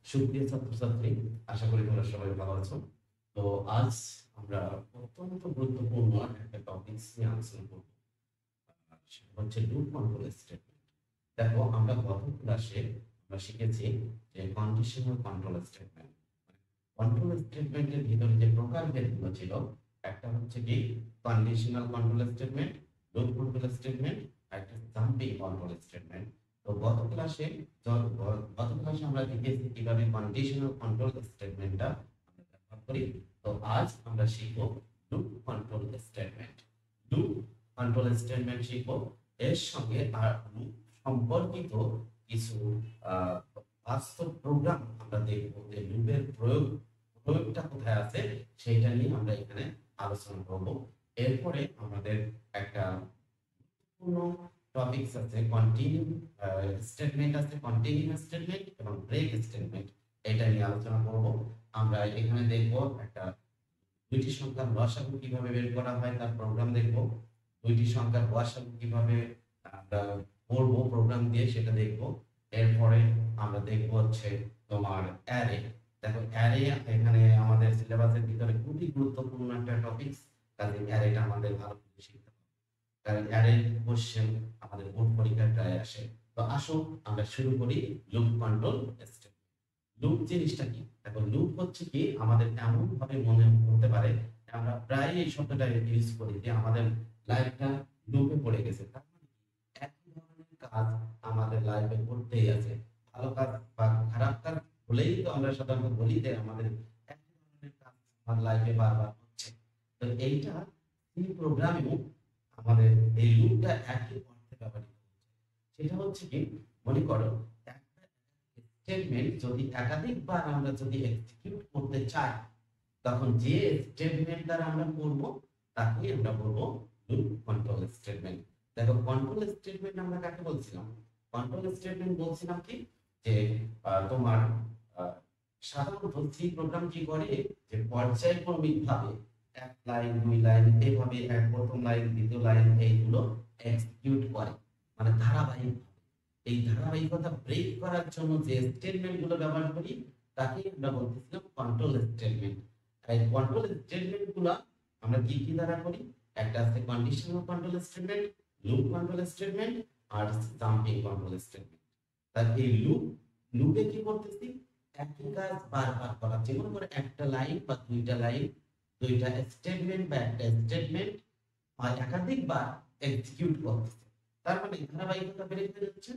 সুপ্রিয় ছাত্রছাত্রী, আশা করি তোমরা সবাই ভালো আছো। তো আজ আমরা অত্যন্ত গুরুত্বপূর্ণ একটা টপিকস নিয়ে আলোচনা করব। সেটা হচ্ছে লুপ কন্ট্রোল স্টেটমেন্ট। দেখো, আমরা গত ক্লাসে আমরা শিখেছি যে কন্ডিশনাল কন্ট্রোল স্টেটমেন্ট। কন্ট্রোল স্টেটমেন্টের ভিতরে যে প্রকারভেদগুলো ছিল, একটা হচ্ছে কি conditional control statement, loop control statement, আর একটা জাম্পিং কন্ট্রোল স্টেটমেন্ট। তো গত ক্লাসে আমরা দেখেছি কিভাবে কন্ডিশনাল কন্ট্রোল স্টেটমেন্টটা আমরা ব্যবহার করি। তো আজ আমরা শিখব loop control statement. Loop control statement শিখব, এর সঙ্গে আর লুপ সম্পর্কিত কিছু আহ, বাস্তব প্রোগ্রাম আমরা দেখব যে লুপের প্রয়োগটা কোথায় আছে সেইটা নিয়ে আমরা এখানে আলোচনা করব। এরপরে আমাদের একটা টপিকস আছে, কন্টিনিউ স্টেটমেন্ট আছে, কন্টিনিউয়াস স্টেটমেন্ট এবং ব্রেক স্টেটমেন্ট। এটা নিয়ে আলোচনা করব। আমরা এখানে দেখব একটা দুইটি সংখ্যার লসাগু কিভাবে বের করা হয় তার প্রোগ্রাম দেখব। দুইটি সংখ্যার লসাগু কিভাবে আমরা করব প্রোগ্রাম দিয়ে সেটা দেখব। এরপরে আমরা দেখব হচ্ছে তোমার অ্যারে। দেখো, অ্যারে এখানে আমাদের সিলেবাসের ভিতরে খুবই গুরুত্বপূর্ণ একটা টপিকস, কাজে অ্যারেটা আমাদের ভালো করে শিখতে হবে, কারণ অ্যারে কোশ্চেন আমাদের বোর্ড পরীক্ষায় প্রায় আসে। তো আসো আমরা শুরু করি লুপ কন্ট্রোল স্টেটমেন্ট। লুপ জিনিসটা কি? দেখো, লুপ হচ্ছে কি আমাদের এমন ভাবে মনে হতে পারে, আমরা প্রায় এই শব্দটা ইউজ করি যে আমাদের লাইফটা লুপে পড়ে গেছে। তার মানে একই ধরনের কাজ আমাদের লাইফে করতেই আছে। ভালো কাজ বা খারাপ কাজ হলেই তো আমরা সাধারণত বলি যে আমাদের একই ধরনের কাজ আমার লাইফে বারবার হচ্ছে। তো এইটা সি প্রোগ্রামেও আমাদের এই লুপটা একই অর্থে ব্যবহৃত হচ্ছে। সেটা হচ্ছে কি, মনে করো একটা স্টেটমেন্ট যদি একাধিকবার আমরা যদি এক্সিকিউট করতে চাই, তখন যে স্টেটমেন্ট দ্বারা আমরা করব তাকে আমরা বলবো লুপ কন্ট্রোল স্টেটমেন্ট। দেখো, কন্ট্রোল স্টেটমেন্ট আমরা কাকে বলছিলাম? কন্ট্রোল স্টেটমেন্ট বলছিলাম কি, যে তোমার আহ, সাধারণত সি প্রোগ্রাম কি করে, যে পর্যায়ক্রমিক ভাবে এক লাইন দুই লাইন এইভাবে এক প্রথম লাইন দ্বিতীয় লাইন এইগুলো এক্সিকিউট করে, মানে ধারাবাহিক। এই ধারাবাহিকতা ব্রেক করার জন্য যে স্টেটমেন্ট গুলো ব্যবহার করি তাকে আমরা বলতেছিলাম কন্ট্রোল স্টেটমেন্ট। এই কন্ট্রোল স্টেটমেন্ট গুলো আমরা কি কি দ্বারা করি? একটা আছে conditional control statement, loop control statement, আর জাম্পিং কন্ট্রোল স্টেটমেন্ট। তার এই লুপে কি করতেছি, একই কাজ বারবার করা, যেমন করে একটা লাইন বা দুইটা লাইন, দুইটা স্টেটমেন্ট বা একটা স্টেটমেন্ট আর একাধিকবার এক্সিকিউট করতেছে, তার মানে ধারাবাহিকতা বেড়ে যাচ্ছে।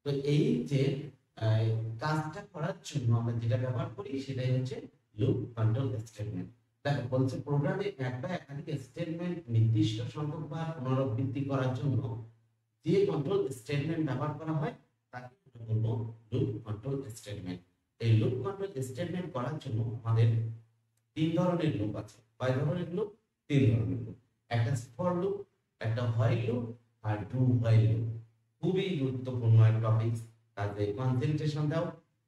তো এই যে আহ, কাজটা করার জন্য আমরা যেটা ব্যবহার করি সেটাই হচ্ছে লুপ কন্ট্রোল স্টেটমেন্ট। দেখো, বলছে প্রোগ্রামে এক বা একাধিক স্টেটমেন্ট নির্দিষ্ট সংখ্যক বার পুনরাবৃত্তি করার জন্য যে কন্ট্রোল স্টেটমেন্ট ব্যবহার করা হয় তাকে আমরা বলবো লুপ কন্ট্রোল স্টেটমেন্ট। এই লুপ কন্ট্রোল স্টেটমেন্ট করার জন্য আমাদের তিন ধরনের লুপ আছে। কয় ধরনের লুপ? তিন ধরনের লুপ। একটা ফর লুপ, একটা হোয়াইল লুপ, আর ডু হোয়াইল লুপ। খুবই গুরুত্বপূর্ণ একটা টপিক, কাজে কনসেন্ট্রেশন দাও,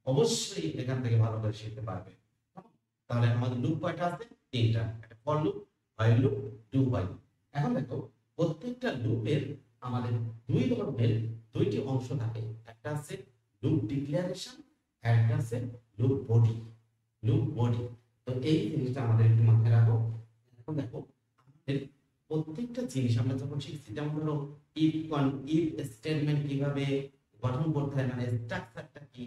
অবশ্যই এখান থেকে ভালো করে শিখতে পারবে। তাহলে আমাদের লুপ কয়টা আছে? তিনটা। একটা for loop, while loop, do while. এখন দেখো, প্রত্যেকটা লুপের আমাদের দুইটি অংশ থাকে। একটা আছে লুপ ডিক্লারেশন, আর একটা আছে লুপ বডি। লুপ বডি, তো এই জিনিসটা আমাদের একটু মাথায় রাখো। এখন দেখো, আমাদের প্রত্যেকটা জিনিস আমরা যখন শিখছি, যেমন ধরো ইফ স্টেটমেন্ট কিভাবে গঠন করতে হয়, মানে স্ট্রাকচারটা কি,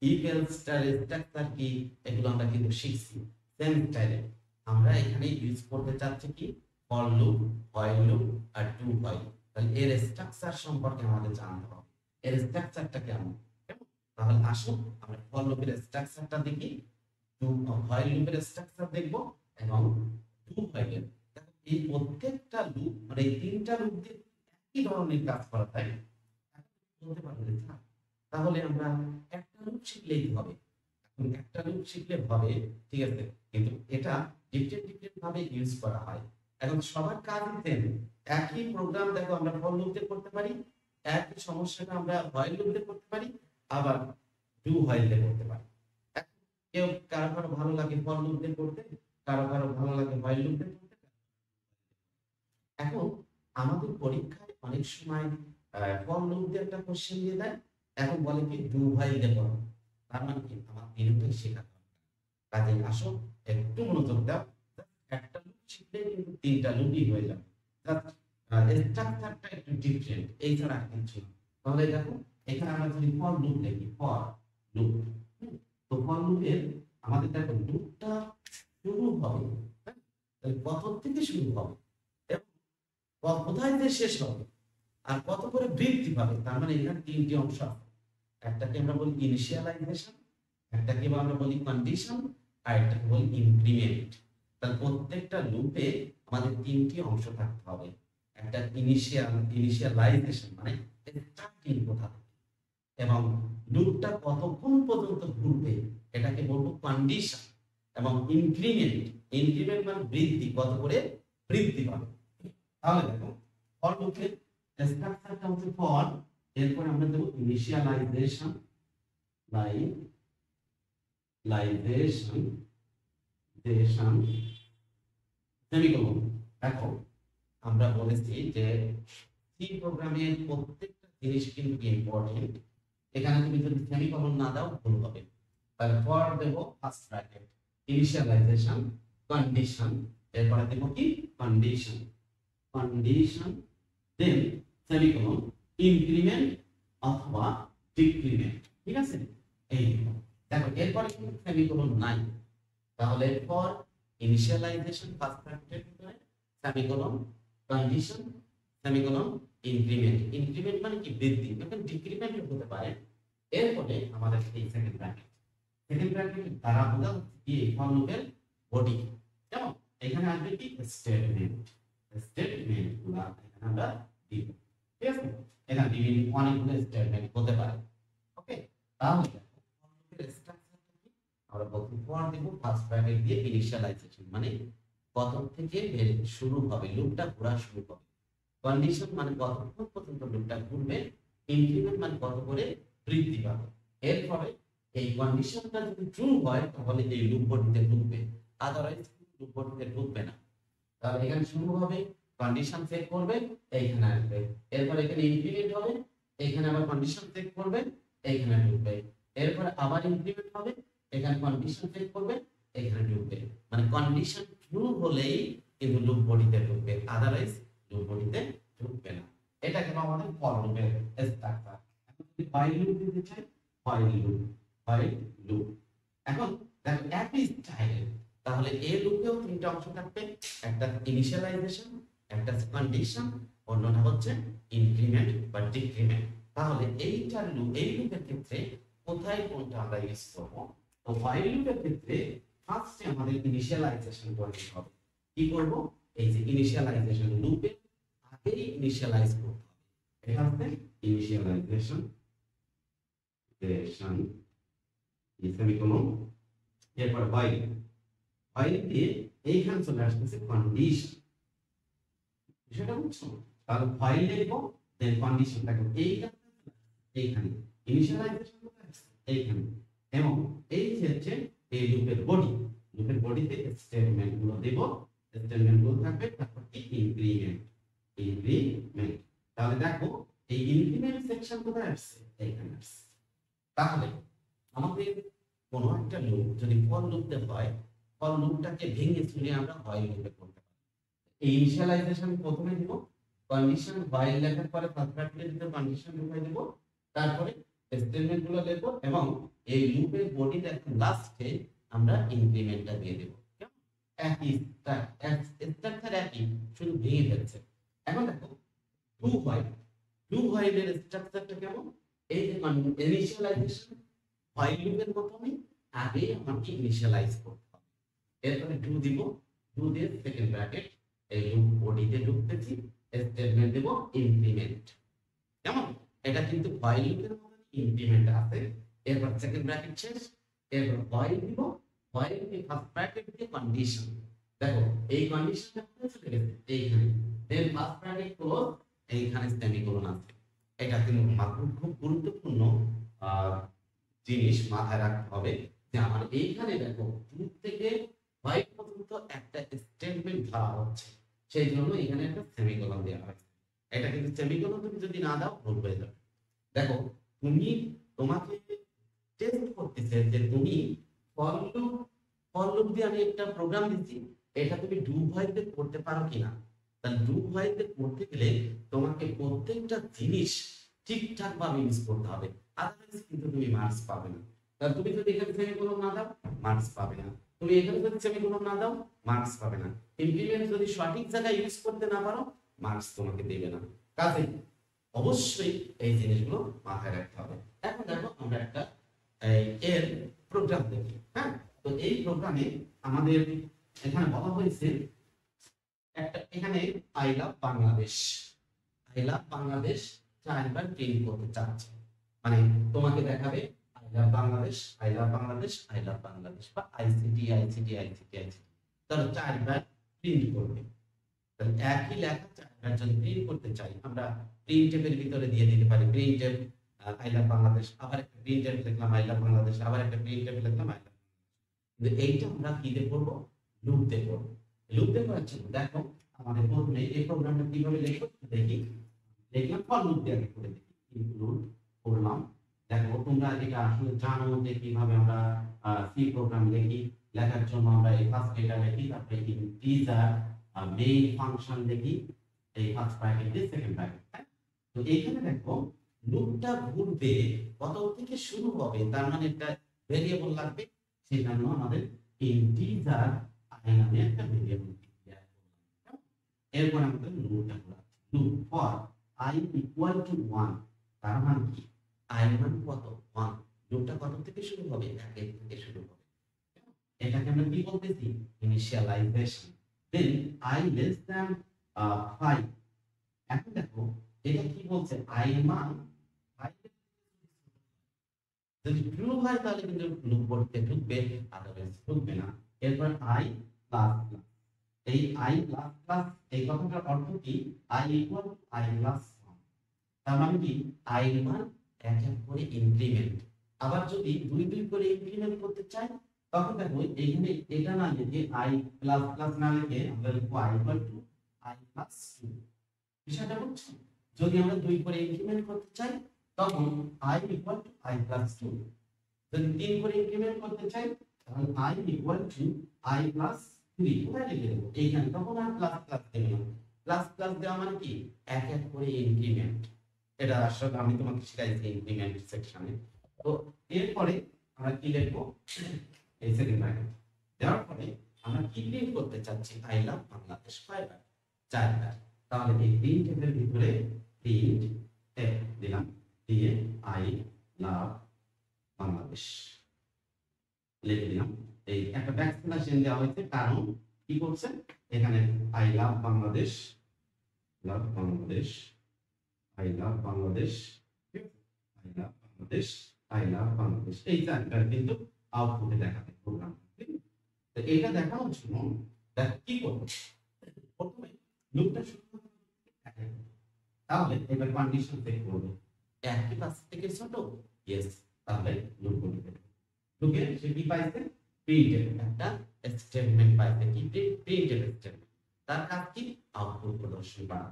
ইফ এলস স্ট্রাকচার কি, এগুলো আমরা কিন্তু শিখছি। সেম স্টাইলে আমরা এখানে ইউজ করতে চাচ্ছি কি, ফর লুপ, হোয়াইল লুপ, আর ডু হোয়াইল। তাহলে এর স্ট্রাকচার সম্পর্কে আমাদের জানতে হবে, এর স্ট্রাকচারটা কেমন। কেমন? তাহলে আসুন আমরা ফর লুপের স্ট্রাকচারটা দেখি, টু হোয়াইল লুপের স্ট্রাকচার দেখব, এবং টু হোয়াইলের। এই প্রত্যেকটা লুপ, মানে এই তিনটা লুপ দিয়ে একই ধরনের কাজ করা, তাই বলতে পারবে না। তাহলে আমরা একটা লুপ শিখলেই হবে। এখন একটা লুপ শিখলে হবে, ঠিক আছে, কিন্তু এটা ডিফারেন্ট ভাবে ইউজ করা হয়। এখন সবার কাজ সেম, একই প্রোগ্রাম দেখো আমরা ফর লুপ দিয়ে করতে পারি, একই সমস্যাটা আমরা হোয়াইল লুপ দিয়ে করতে পারি, আবার ডু হোয়াইল দিয়ে করতে পারি। কেউ কারো কারো ভালো লাগে ফর লুপ দিয়ে করতে, কারো কারো ভালো লাগে হোয়াইল লুপ দিয়ে করতে। এখন আমাদের পরীক্ষায় অনেক সময় ফর লুপ দিয়ে একটা কোশ্চেন দিয়ে দেয়, এখন বলে কি ডু হোয়াইল দিয়ে করো। তার মানে কি আমার তিনটাই শেখাতে হবে। কাজে আসো একটু মনোযোগ দাও, একটা লুপ শিখলে কিন্তু তিনটা লুপই হয়ে যাবে। স্ট্রাকচারটা একটু ডিফারেন্ট, এই ছাড়া আর কিছু না। তাহলে দেখো এখানে আমরা যদি ফর লুপ লিখি, ফর লুপ, তো ফর লুপের আমাদের দেখো লুপটা শুরু হবে, হ্যাঁ? তাহলে কত থেকে শুরু হবে এবং কোথায় যে শেষ হবে আর কত করে বৃদ্ধি পাবে, তার মানে এখানে তিনটি অংশ আছে। একটাকে আমরা বলি ইনিশিয়ালাইজেশন, একটাকে আমরা বলি কন্ডিশন, আর একটাকে বলি ইনক্রিমেন্ট। তাহলে প্রত্যেকটা লুপে আমাদের তিনটি অংশ থাকতে হবে। একটা ইনিশিয়ালাইজেশন মানে স্টার্টিং কোথা থেকে, এবং লুপটা কতক্ষণ পর্যন্ত ঘুরবে এটাকে বলবো কন্ডিশন, এবং ইনক্রিমেন্ট, ইনক্রিমেন্ট মানে বৃদ্ধি, কত করে বৃদ্ধি পাবে। তাহলে দেখো ফর লুপের স্ট্রাকচারটা হচ্ছে ফর, এরপর আমরা দেব ইনিশিয়ালাইজেশন, সেমিকোলন। দেখো আমরা বলেছি যে সি প্রোগ্রামের প্রত্যেকটা জিনিস কিন্তু ইম্পর্টেন্ট। এখানে তুমি যদি সেমিকোলন না দাও ভুল হবে। তাহলে ফর দেব ফার্স্ট ব্র্যাকেট, ইনিশিয়ালাইজেশন, কন্ডিশন, এরপরে দেব কি কন্ডিশন, দেন সেমিকোলন, ইনক্রিমেন্ট অথবা ডিক্রিমেন্ট। ঠিক আছে, এই দেখো এরপরে কিন্তু সেমিকোলন নাই। তাহলে ফর ইনিশিয়ালাইজেশন ফার্স্ট ব্র্যাকেটের ভিতরে semicolon, condition, semicolon, increment. Increment মানে কি বৃদ্ধি, এখন ডিক্রিমেন্ট হতে পারে। এরপরে আমাদের এই সেকেন্ড ব্র্যাকেট, দ্বারা বোঝা হচ্ছে কি ফর লুপের বডি। কেমন, এখানে আসবে কি স্টেটমেন্ট গুলো এখানে আমরা দিব। ঠিক আছে, এখানে বিভিন্ন অনেকগুলো স্টেটমেন্ট হতে পারে। ওকে, তাহলে দেখো ফর লুপের স্ট্রাকচারটা কি, আমরা প্রথম ফর দেব ফার্স্ট ব্র্যাকেট দিয়ে ইনিশিয়ালাইজেশন মানে কত থেকে শুরু হবে, লুপটা ঘোরা শুরু হবে। কন্ডিশন মানে কতক্ষণ পর্যন্ত লুপটা ঘুরবে। ইনক্রিমেন্ট মানে কত করে বৃদ্ধি পাবে। এরপরে এই কন্ডিশনটা যদি ট্রু হয় তাহলে এই লুপ বডিতে ঢুকবে, আদারওয়াইজ লুপ বডিতে ঢুকবে না। তাহলে এখানে শুরু হবে, কন্ডিশন চেক করবে, এইখানে আসবে। এরপর এখানে ইনক্রিমেন্ট হবে, এখানে আবার কন্ডিশন চেক করবে, এইখানে ঢুকবে। এরপর আবার ইনক্রিমেন্ট হবে, এখানে কন্ডিশন চেক করবে, এখানে ঢুকবে। মানে কন্ডিশন ট্রু হলেই কিন্তু লুপ বডিতে ঢুকবে, আদারওয়াইজ লুপ বডিতে ঢুকবে না। এটা কেন আমাদের ফর লুপের স্ট্রাকচার। এখন যদি while লুপ দিতে চাই, while লুপ। এখন দেখো একই স্টাইল, তাহলে এই লুপেও তিনটা অংশ থাকবে, একটা ইনিশিয়ালাইজেশন, একটা কন্ডিশন, অন্যটা হচ্ছে ইনক্রিমেন্ট বা ডিক্রিমেন্ট। তাহলে এইটা লুপ, এই লুপের ক্ষেত্রে কোথায় কোনটা আমরা ইউজ করব? তো while লুপের ক্ষেত্রে ফার্স্টে আমাদের ইনিশিয়ালাইজেশন করতে হবে। কি করব? এই যে ইনিশিয়ালাইজেশন, লুপে আগেই ইনিশিয়ালাইজ করতে হবে। এটা হচ্ছে ইনিশিয়ালাইজেশন, সেমিকোলন, এরপর while দিয়ে এইখানে চলে আসতেছে কন্ডিশন। বিষয়টা বুঝছো? তাহলে while লিখবো, দেন কন্ডিশন থাকবে এইখানে, ইনিশিয়ালাইজেশন এইখানে, এবং এই ক্ষেত্রে এই লুপের বডিতে স্টেটমেন্ট গুলো দেব, স্টেটমেন্ট গুলো থাকবে, তারপর কি ইনক্রিমেন্ট। তাহলে দেখো এই ইনক্রিমেন্ট সেকশন কোথায় আসছে, এইখানে আসছে। তাহলে আমাদের কোনো একটা লুপ যদি ফর লুপতে হয়, ফর লুপটাকে ভেঙে চুরে আমরা while লুপে করতে পারি। এই ইনিশিয়ালাইজেশন প্রথমে দিব, কন্ডিশন while লেখার পরে ফার্স্ট ব্র্যাকেটের ভিতরে কন্ডিশন ঢুকাই দেব, তারপরে স্টেটমেন্ট গুলো লিখব, এবং এই লুপের বডির একদম লাস্টে আমরা ইনক্রিমেন্টটা দিয়ে দেব। কেমন, একই স্ট্রাকচার একই, শুধু ভেঙে ফেলছে। এখন দেখো ডু while এর স্ট্রাকচারটা কেমন, এই যে ইনিশিয়ালাইজেশন while লুপের মতনই, আগে আমাকে ইনিশিয়ালাইজ করতে হবে। এরপরে ডু দিব, ডু দিয়ে সেকেন্ড ব্র্যাকেট, এই লুপ বডিতে ঢুকতেছি, স্টেটমেন্ট দেব ইনক্রিমেন্ট। কেমন, এটা কিন্তু while লুপের মতন ইনক্রিমেন্ট আছে। এরপর সেকেন্ড ব্র্যাকেট শেষ, এরপর while দিব, while দিয়ে ফার্স্ট ব্র্যাকেট দিয়ে কন্ডিশন। দেখো এই কন্ডিশনটা কোথায় চলে গেছে, এইখানে, দেন ফার্স্ট ব্র্যাকেট ক্লোজ, এইখানে সেমিকোলন আছে। এটা কিন্তু খুব গুরুত্বপূর্ণ জিনিস মাথায় রাখতে হবে যে আমার এইখানে দেখো ট্রু থেকে হোয়াইট পর্যন্ত একটা স্টেটমেন্ট ধরা হচ্ছে, সেই জন্য এখানে একটা সেমিকোলন দেওয়া হয়েছে। এটা কিন্তু সেমিকোলন তুমি যদি না দাও ভুল হয়ে যাবে। দেখো তোমাকে টেস্ট করতে করতেছে যে তুমি ফর লুপ দিয়ে আমি একটা প্রোগ্রাম দিচ্ছি, এটা তুমি ডু হোয়াইলে করতে পারো কিনা। তাহলে ডু হোয়াইলে করতে গেলে তোমাকে প্রত্যেকটা জিনিস ঠিকঠাক ভাবে ইউজ করতে হবে, আদারওয়াইজ কিন্তু তুমি মার্কস পাবে না। তাহলে তুমি যদি এখানে সেমিকোলন না দাও, মার্কস পাবে না। তুমি এখানে যদি সেমিকোলন না দাও, মার্কস পাবে না। ইমপ্লিমেন্ট যদি সঠিক জায়গায় ইউজ করতে না পারো, মার্কস তোমাকে দেবে না। কাজেই অবশ্যই এই জিনিসগুলো মাথায় রাখতে হবে। এখন দেখো আমরা একটা এর প্রোগ্রাম দেখি। হ্যাঁ, তো এই প্রোগ্রামে আমাদের এখানে বলা হয়েছে একটা, এখানে I love Bangladesh, I love Bangladesh চারবার প্রিন্ট করতে চাচ্ছে। মানে তোমাকে দেখাবে I love Bangladesh, I love Bangladesh, I love Bangladesh, বা আইসিটি আইসিটি আইসিটি আইসিটি, তাহলে চারবার প্রিন্ট করবে। তাহলে একই লেখা চারবার যদি প্রিন্ট করতে চাই, আমরা প্রিন্টের ভিতরে দিয়ে দিতে পারি প্রিন্টের আই লাভ বাংলাদেশ, আবার একটা প্রিন্টের লিখলাম আই লাভ বাংলাদেশ, আবার একটা প্রিন্টের লিখলাম আই লাভ। কিন্তু এইটা আমরা কি দিয়ে করব? লুপ দিয়ে করব। লুপ দিয়ে করার জন্য দেখো আমাদের প্রথমে এই প্রোগ্রামটা কিভাবে লিখব দেখি। লিখলাম ফর লুপ দিয়ে আগে করে দেখি, ইনক্লুড করলাম। দেখো তোমরা এটা আসলে জানো যে কিভাবে আমরা সি প্রোগ্রাম লিখি। লেখার জন্য আমরা এই ফার্স্ট এটা লিখি, তারপরে ইন্টিজার মেইন ফাংশন লিখি, এই ফার্স্ট ব্র্যাকেট দিয়ে সেকেন্ড ব্র্যাকেট। তো এইখানে দেখো লুপটা ঘুরবে কত থেকে শুরু হবে, তার মানে একটা ভেরিয়েবল লাগবে। সেই জন্য আমাদের ইন্টিজার আই নামে একটা ভেরিয়েবল ডিক্লেয়ার করলাম। এরপর আমাদের লুপটা ঘোরাচ্ছি, loop for i equal to 1, তার মানে কি i মান কত 1, লুপটা কত থেকে শুরু হবে, 1 থেকে শুরু হবে। এটাকে আমরা কি বলতেছি, initialization. Then i less than 5। এখন দেখো এটা কি বলছে, i মান 5 যদি ট্রু হয় তাহলে কিন্তু লুপ করতে ঢুকবে, আদারওয়াইজ ঢুকবে না। এরপর i প্লাস প্লাস, এই i প্লাস প্লাস এই কথাটার অর্থ কি, i equal two i plus 1, তার মানে কি i মান এক এক করে ইনক্রিমেন্ট। আবার যদি দুই দুই করে ইনক্রিমেন্ট করতে চাই, তখন দেখো এইখানে এটা না লিখে i প্লাস প্লাস না লিখে আমরা লিখবো i equal two i plus 2। বিষয়টা বুঝছো? যদি আমরা দুই করে ইনক্রিমেন্ট করতে চাই তখন i equal two i plus 2। যদি তিন করে ইনক্রিমেন্ট করতে চাই তাহলে i equal two i plus 3। কোথায় লিখে দেবো এইখানে, তখন আর প্লাস প্লাস দেব না। প্লাস প্লাস দেওয়া মানে কি এক এক করে ইনক্রিমেন্ট। এটা আসলে আমি তোমাকে শিখাইছি ইনক্রিমেন্ট সেকশনে। তো এরপরে আমরা কি লিখবো, এই সেকেন্ড ব্র্যাকেট দেওয়ার পরে আমরা কি প্রিন্ট করতে চাচ্ছি, আই লাভ বাংলাদেশ কয়বার, 4বার। তাহলে এই প্রিন্টের ভিতরে প্রিন্ট দিলাম, দিয়ে আই লাভ বাংলাদেশ লিখে দিলাম। এই একটা ব্যাকস্ল্যাশ দেওয়া হয়েছে, কারণ কি করছে এখানে I love Bangladesh, love Bangladesh, I love Bangladesh, I love Bangladesh, I love Bangladesh, এই চারটা কিন্তু আউটপুটে দেখাবে প্রোগ্রাম। তো এটা দেখানোর জন্য দেখো কি করব, প্রথমে লুপটা শুরু করতে হবে। তাহলে এবার কন্ডিশন চেক করবে, এক কি 5 থেকে ছোট, ইয়েস, তাহলে লুপ করবে। লুপে সে কি পাইছে, প্রিন্টের একটা স্টেটমেন্ট পাইছে, কি প্রিন্টের স্টেটমেন্ট। তার কাজ কি, আউটপুট প্রদর্শন করা।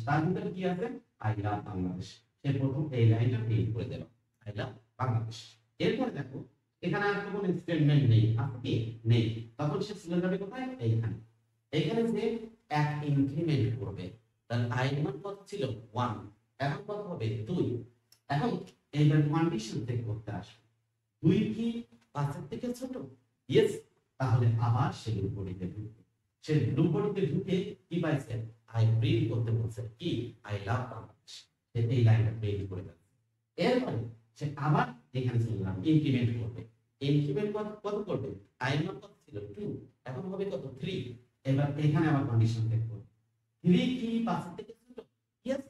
তার ভিতরে কি আছে, আই লাভ বাংলাদেশ। সে প্রথম এই লাইনটা প্রিন্ট করে দিল, আই লাভ বাংলাদেশ। এরপর দেখো এখানে আর কোনো স্টেটমেন্ট নেই, আছে কি নেই, তখন সে চলে যাবে কোথায়, এইখানে। এইখানে সে এক ইনক্রিমেন্ট করবে। তাহলে i মান কত ছিল 1, এখন কত হবে 2। এখন এইবার কন্ডিশন চেক করতে আসবে, 2 কি 5 এর থেকে ছোট, ইয়েস, তাহলে আবার সে লুপ বডিতে ঢুকবে। সে লুপ বডিতে ঢুকে কি পাইছে, আই প্রিন্ট করতে বলছে কি, আই লাভ বাংলাদেশ। সে এই লাইনটা প্রিন্ট করে দেবে। এরপরে সে আবার এখানে চলে যাবে, ইনক্রিমেন্ট করবে। ইনক্রিমেন্ট কত করবে, i মান কত ছিল 2, এখন হবে কত 3। এবার এখানে আবার কন্ডিশন চেক করবে, 3 কি 5 এর থেকে ছোট, ইয়েস,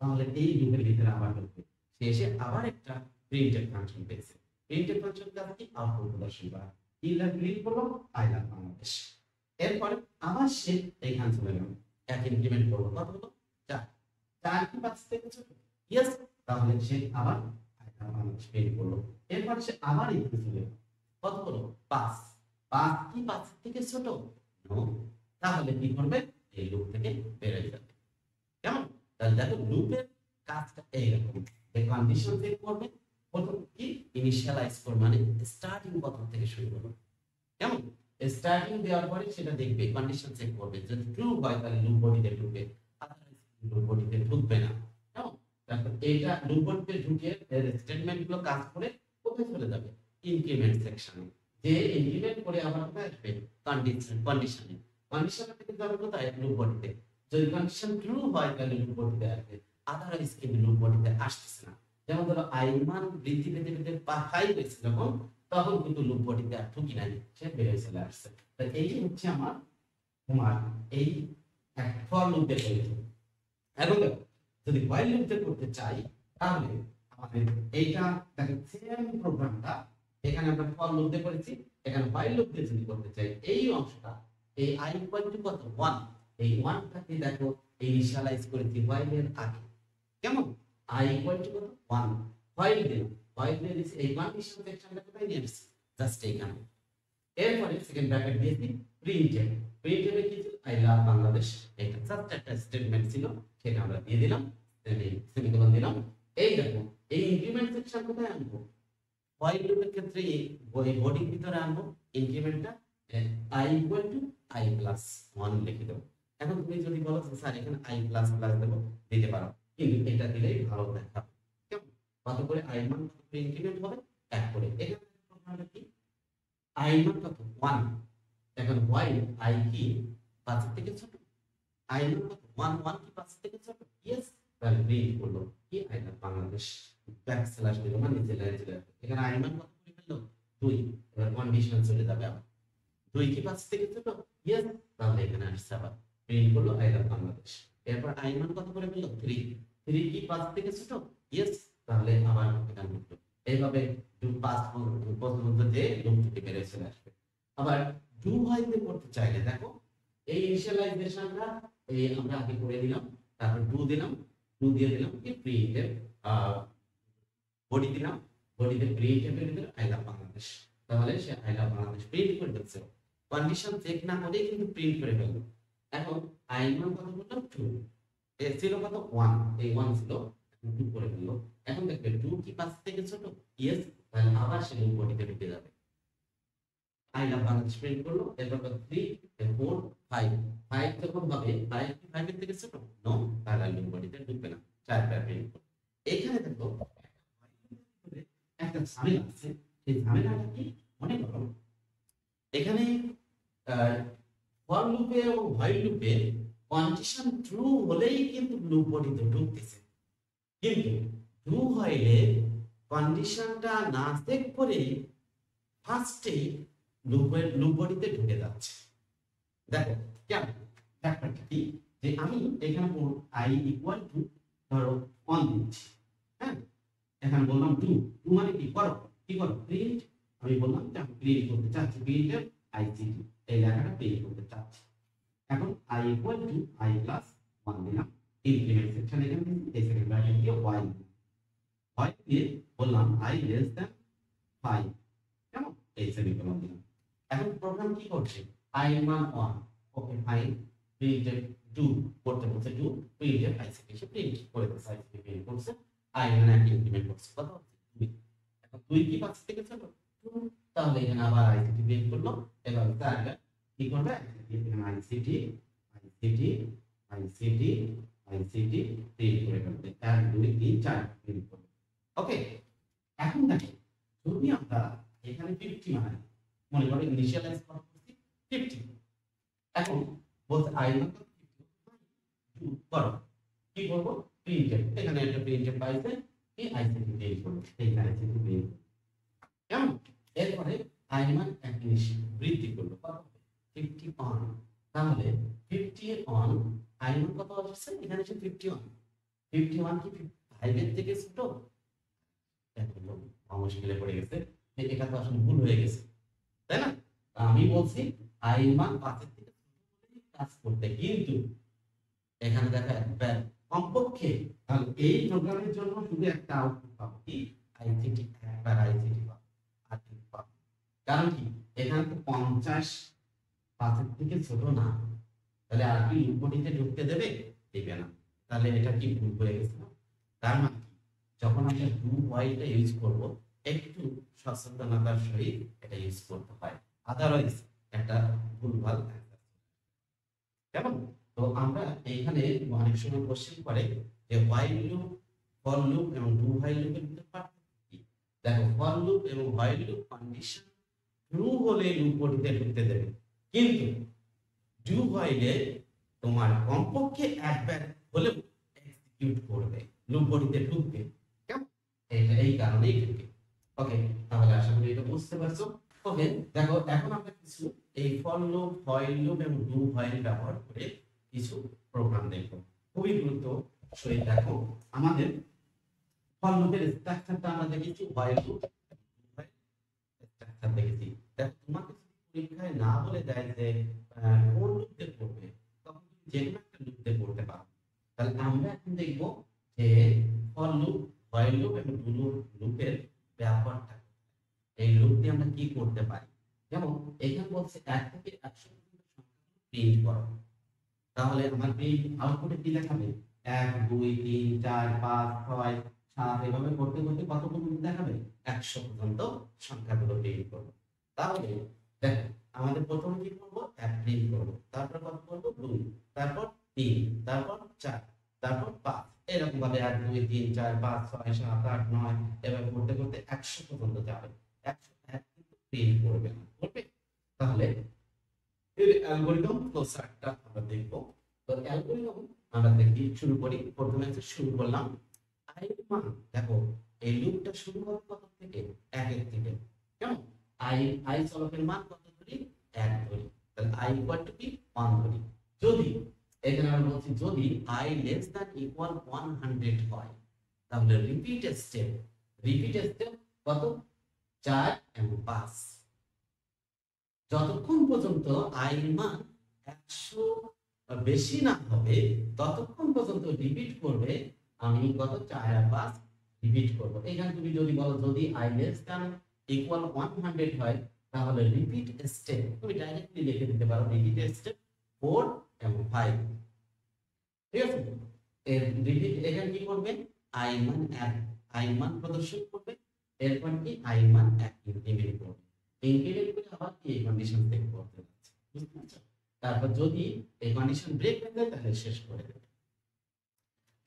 তাহলে এই লুপের ভিতরে আবার ঢুকবে। সে এসে আবার একটা প্রিন্টের ফাংশন পেয়েছে। প্রিন্টের ফাংশন কাজ কি, আউটপুট প্রদর্শন করা। কি লাভ প্রিন্ট করলো, আই লাভ বাংলাদেশ। এরপর আবার সে এইখানে চলে গেল, এক ইনক্রিমেন্ট করলো, কত হলো 4। 4 কি 5 থেকে ছোট, ইয়েস, তাহলে সে আবার আই লাভ বাংলাদেশ প্রিন্ট করলো। এরপর সে আবার এখানে চলে গেল, কত হলো 5। 5 কি 5 থেকে ছোট, নো, তাহলে কি করবে, এই লুপ থেকে বের হয়ে যাবে। কেমন, তাহলে দেখো লুপের কাজটা এইরকম, এই কন্ডিশন চেক করবে, প্রথম কি ইনিশিয়ালাইজ করব মানে স্টার্টিং কত থেকে শুরু করব, কেমন? স্টার্টিং দেওয়ার পরে সেটা দেখবে, কন্ডিশন চেক করবে, যদি ট্রু হয় তাহলে লুপ বডিতে ঢুকবে, আদারওয়াইজ লুপ বডিতে ঢুকবে না, কেমন? তারপর এটা লুপ বডিতে ঢুকে এর স্টেটমেন্ট গুলো কাজ করে কোথায় চলে যাবে, ইনক্রিমেন্ট সেকশনে, যে ইনক্রিমেন্ট করে আবার কোথায় আসবে, কন্ডিশনে, কন্ডিশন থেকে যাবে কোথায়, লুপ বডিতে, যদি কন্ডিশন ট্রু হয় তাহলে লুপ বডিতে আসবে, আদারওয়াইজ কিন্তু লুপ বডিতে আসতেছে না। যেমন ধরো আই মান বৃদ্ধি পেতে পেতে 5 হয়েছে যখন, তখন কিন্তু লুপ বডিতে আর ঢুকি নাই, সে বেরিয়ে চলে আসছে। তো এই হচ্ছে আমার তোমার এই ফর লুপ দিয়ে তৈরি। এখন দেখো যদি হোয়াইল লুপ দিয়ে করতে চাই তাহলে আমাদের এইটা দেখো সেম প্রোগ্রামটা এখানে আমরা ফর লুপ দিয়ে করেছি, এখানে হোয়াইল লুপ দিয়ে যদি করতে চাই এই অংশটা, এই i ইকুয়াল টু কত 1, এই 1 টাকে দেখো ইনিশিয়ালাইজ করেছি হোয়াইল এর আগে, কেমন? i ইকুয়াল টু কত 1, হোয়াইল দিলাম, হোয়াইল দিয়ে দিছি এই কন্ডিশন সেকশনটা কোথায় নিয়ে আসছি, জাস্ট এইখানে। এরপরে সেকেন্ড ব্র্যাকেট দিয়েছি প্রিন্টএফ, প্রিন্টএফে কি ছিল, আই লাভ বাংলাদেশ, এটা জাস্ট একটা স্টেটমেন্ট ছিল, সেটা আমরা দিয়ে দিলাম, সেমিকোলন দিলাম। এই দেখো এই ইনক্রিমেন্ট সেকশন কোথায় আনবো, হোয়াইল লুপের ক্ষেত্রে এই বডির ভিতরে আনবো ইনক্রিমেন্টটা, i equal two i plus 1 লিখে দেবো। এখন তুমি যদি বলো স্যার এখানে i প্লাস প্লাস দেবো, দিতে পারো, কিন্তু এটা দিলেই ভালো দেখাবে, কেমন? কত করে i মান কত করে ইনক্রিমেন্ট হবে, 1 করে। এখানে প্রবলেমটা কি, i মান কত 1, এখন হোয়াইল i কি 5 এর থেকে ছোট, i মান কত 1, 1 কি 5 এর থেকে ছোট, ইয়েস, তাহলে প্রিন্ট করলো কি i লাভ বাংলাদেশ, ব্যাকস্ল্যাশ দিলো মানে নিচে লাইনে চলে আসবে। এখানে i মান কত করে ফেললো 2, এবার কন্ডিশন চলে যাবে আবার, 2 কি 5 থেকে ছোট, ইয়েস, তাহলে এখানে আসছে আবার প্রিন্ট করলো i লাভ বাংলাদেশ। এরপর i মান কত করে ফেললো 3, 3 কি 5 থেকে ছোট, ইয়েস, তাহলে আবার এখানে ঢুকলো। এইভাবে ডু পাস পর্যন্ত যে লুপ থেকে বেরিয়ে চলে আসবে। আবার ডু হোয়াইল করতে চাইলে দেখো এই ইনিশিয়ালাইজেশনটা এই আমরা আগে করে দিলাম, তারপর ডু দিলাম, ডু দিয়ে দিলাম কি প্রিন্টএফ, বডি দিলাম, বডিতে প্রিন্টএফ এর ভিতরে আই লাভ বাংলাদেশ, তাহলে say I love Bangladesh print করে দিচ্ছে, কন্ডিশন চেক না করে কিন্তু প্রিন্ট করে ফেললো। এখন আই মান কত বললাম 2, এ ছিল কত 1, এই 1 ছিল 2 করে ফেললো। এখন দেখবে 2 কি 5 থেকে ছোট, ইয়েস, তাহলে আবার সে লুপ বডিতে ঢুকে যাবে, আই লাভ বাংলাদেশ প্রিন্ট করলো। এরপর 3 4 5, 5 যখন হবে 5 কি 5 এর থেকে ছোট, নো, তাহলে লুপ বডিতে ঢুকবে না, 4 বার প্রিন্ট করো। এখানে দেখো একটা ঝামেলা আছে, এই ঝামেলাটা কি, মনে করো এখানে ফর লুপে এবং হোয়াইল লুপে কন্ডিশন ট্রু হলেই কিন্তু লুপ বডিতে ঢুকতেছে, কিন্তু ট্রু হইলে কন্ডিশনটা না চেক করে ফার্স্টে লুপ বডিতে ঢুকে যাচ্ছে। দেখো কেমন ব্যাপারটা কি, যে আমি এখানে বলব i ইকুয়াল টু ধরো 1 দিচ্ছি, হ্যাঁ, এখানে বললাম 2, 2 মানে কি করো, কি করো প্রিন্ট, আমি বললাম যে আমি প্রিন্ট করতে চাচ্ছি প্রিন্টের আইসিটি, এই লেখাটা প্রিন্ট করতে চাচ্ছি। এখন i equal two i plus 1 দিলাম, ইনক্রিমেন্ট সেকশন এখানে এই সেকেন্ড ব্র্যাকেট দিয়ে y, y দিয়ে বললাম i লেস দ্যান 5, কেমন, এই সেমিকোলন দিলাম। এখন প্রোগ্রাম কি করছে, i মান 1, ওকে ফাইন, প্রিন্টএফ 2 করতে বলছে, 2 প্রিন্টএফ আইসিটি সে প্রিন্ট করে দিচ্ছে, আইসিটি প্রিন্ট করছে, i মানে ইনক্রিমেন্ট করছে, কত হচ্ছে 2, এখন 2 কি 5 থেকে ছোট 2, তাহলে এখানে আবার আইসিটি প্রিন্ট করলো। এবার তাহলে কি করবে, এখানে ICT ICT ICT ICT print করে ফেলবে, 1 2 3 4 প্রিন্ট করবে। ওকে, এখন দেখো যদি আমরা এখানে 50 মানে মনে করো ইনিশিয়ালাইজ করছি 50, এখন বলতে i মান কত 50 করো, কি করব প্রিন্টএফ, এখানে একটা প্রিন্টএফ পাইছে, এই আইসিটি প্রিন্ট করব, এইখানে আইসিটি প্রিন্ট, কেমন? এরপরে i মান এক জিনিস বৃদ্ধি করলো, কত 50 অন, তাহলে 50 অন i মান কত আসছে, এখানে সে 51, 51 কি 5 এর থেকে ছোট, এখন মুশকিলে পড়ে গেছে, এটা তো আসলে ভুল হয়ে গেছে, তাই না? আমি বলছি i মান 5 এর থেকে ছোট কাজ করতে, কিন্তু এখানে দেখা একবার কমপক্ষে, তাহলে এই প্রোগ্রামের জন্য শুধু একটা আউটপুট পাবো কি, আইসিটি, একবার আইসিটি পাবো, আর কিছু পাবো, কারণ কি এখানে তো 50 5 এর থেকে ছোট না, তাহলে আর কি লুপ বডিতে ঢুকতে দেবে, দেবে না, তাহলে এটা কি ভুল হয়ে গেছে না? তার মানে যখন আমরা ডু হোয়াইলটা ইউজ করব একটু সচেতনতার সহিত এটা ইউজ করতে হয়, আদারওয়াইজ একটা ভুলভাল অ্যান্সার। কেমন? তো আমরা এইখানে অনেক সময় কোশ্চেন করে যে হোয়াইল লুপ, ফর লুপ এবং ডু হোয়াইল লুপের ভিতরে পার্থক্য কি। দেখো, ফর লুপ এবং হোয়াইল লুপ কন্ডিশন ট্রু হলে লুপ বডিতে ঢুকতে দেবে, কিন্তু ডু হোয়াইলে তোমার কমপক্ষে একবার হলেও এক্সিকিউট করবে, লুপ বডিতে ঢুকবে। কেমন? এটা এই কারণেই ঢুকে। ওকে, তাহলে আশা করি এটা বুঝতে পারছো। ওকে, দেখো এখন আমরা কিছু এই ফর লুপ, হোয়াইল লুপ এবং ডু হোয়াইল ব্যবহার করে কিছু প্রোগ্রাম দেখব। খুবই গুরুত্ব সহিত দেখো, আমাদের ফর লুপের স্ট্রাকচারটা আমরা দেখেছি, হোয়াইল লুপ স্ট্রাকচার দেখেছি। দেখো, তোমাকে যদি পরীক্ষায় না বলে দেয় যে কোন লুপে পড়বে, তখন তুমি যে কোনো একটা লুপে পড়তে পারো। তাহলে আমরা এখন দেখব যে ফর লুপ, হোয়াইল লুপ এবং ডু লুপের ব্যবহারটা, এই লুপ দিয়ে আমরা কি করতে পারি। যেমন এখানে বলছে 1 থেকে 100 পর্যন্ত সংখ্যাগুলো প্রিন্ট করো। তাহলে আমার প্রিন্ট আউটপুটে কি দেখাবে? 1 2 3 4 5 6 7 এভাবে করতে করতে কত পর্যন্ত দেখাবে? 100 পর্যন্ত সংখ্যাগুলো প্রিন্ট করব। তাহলে দেখো, আমাদের প্রথমে কি করব? 1 প্রিন্ট করব, তারপর কত করব? 2, তারপর 3, তারপর 4, তারপর 5, এরকম ভাবে 1 2 3 4 5 6 7 8 9 এভাবে করতে করতে 100 পর্যন্ত যাবে। 101 কিন্তু প্রিন্ট করবে না, করবে? তাহলে এর অ্যালগরিদম ফ্লোচার্টটা আমরা দেখব। তো অ্যালগরিদম আমরা দেখি, শুরু করি। প্রথমে শুরু করলাম আই এর মান। দেখো, এই লুপটা শুরু হবে কত থেকে? 1 এর থেকে। কেমন? আই চলকের মান কত ধরি? 1 ধরি। তাহলে আই ইকুয়াল টু কি? 1 ধরি। যদি এখানে আমরা বলছি যদি আই লেস দ্যান ইকুয়াল 100 হয়, তাহলে রিপিট স্টেপ কত? 4 এবং 5। যতক্ষণ পর্যন্ত আই এর মান 100 বেশি না হবে ততক্ষণ পর্যন্ত রিপিট করবে। আমি কত? 4 আর 5 রিপিট করব। এখানে তুমি যদি বলো যদি আই লেস দ্যান ইকুয়াল 100 হয়, তাহলে রিপিট স্টেপ তুমি ডাইরেক্টলি লিখে দিতে পারো, রিপিট স্টেপ 4 এবং 5। ঠিক আছে? এর রিপিট এখানে কি করবে? আই মান 1, আই মান প্রদর্শন করবে। এরপর কি? আই মান 1 ইনক্রিমেন্ট করবে। ইনক্রিমেন্ট করে আবার কি কন্ডিশন চেক করতে যাচ্ছে। বুঝতে পারছো? তারপর যদি এই কন্ডিশন ব্রেক হয়ে যায় তাহলে শেষ করে দেবে।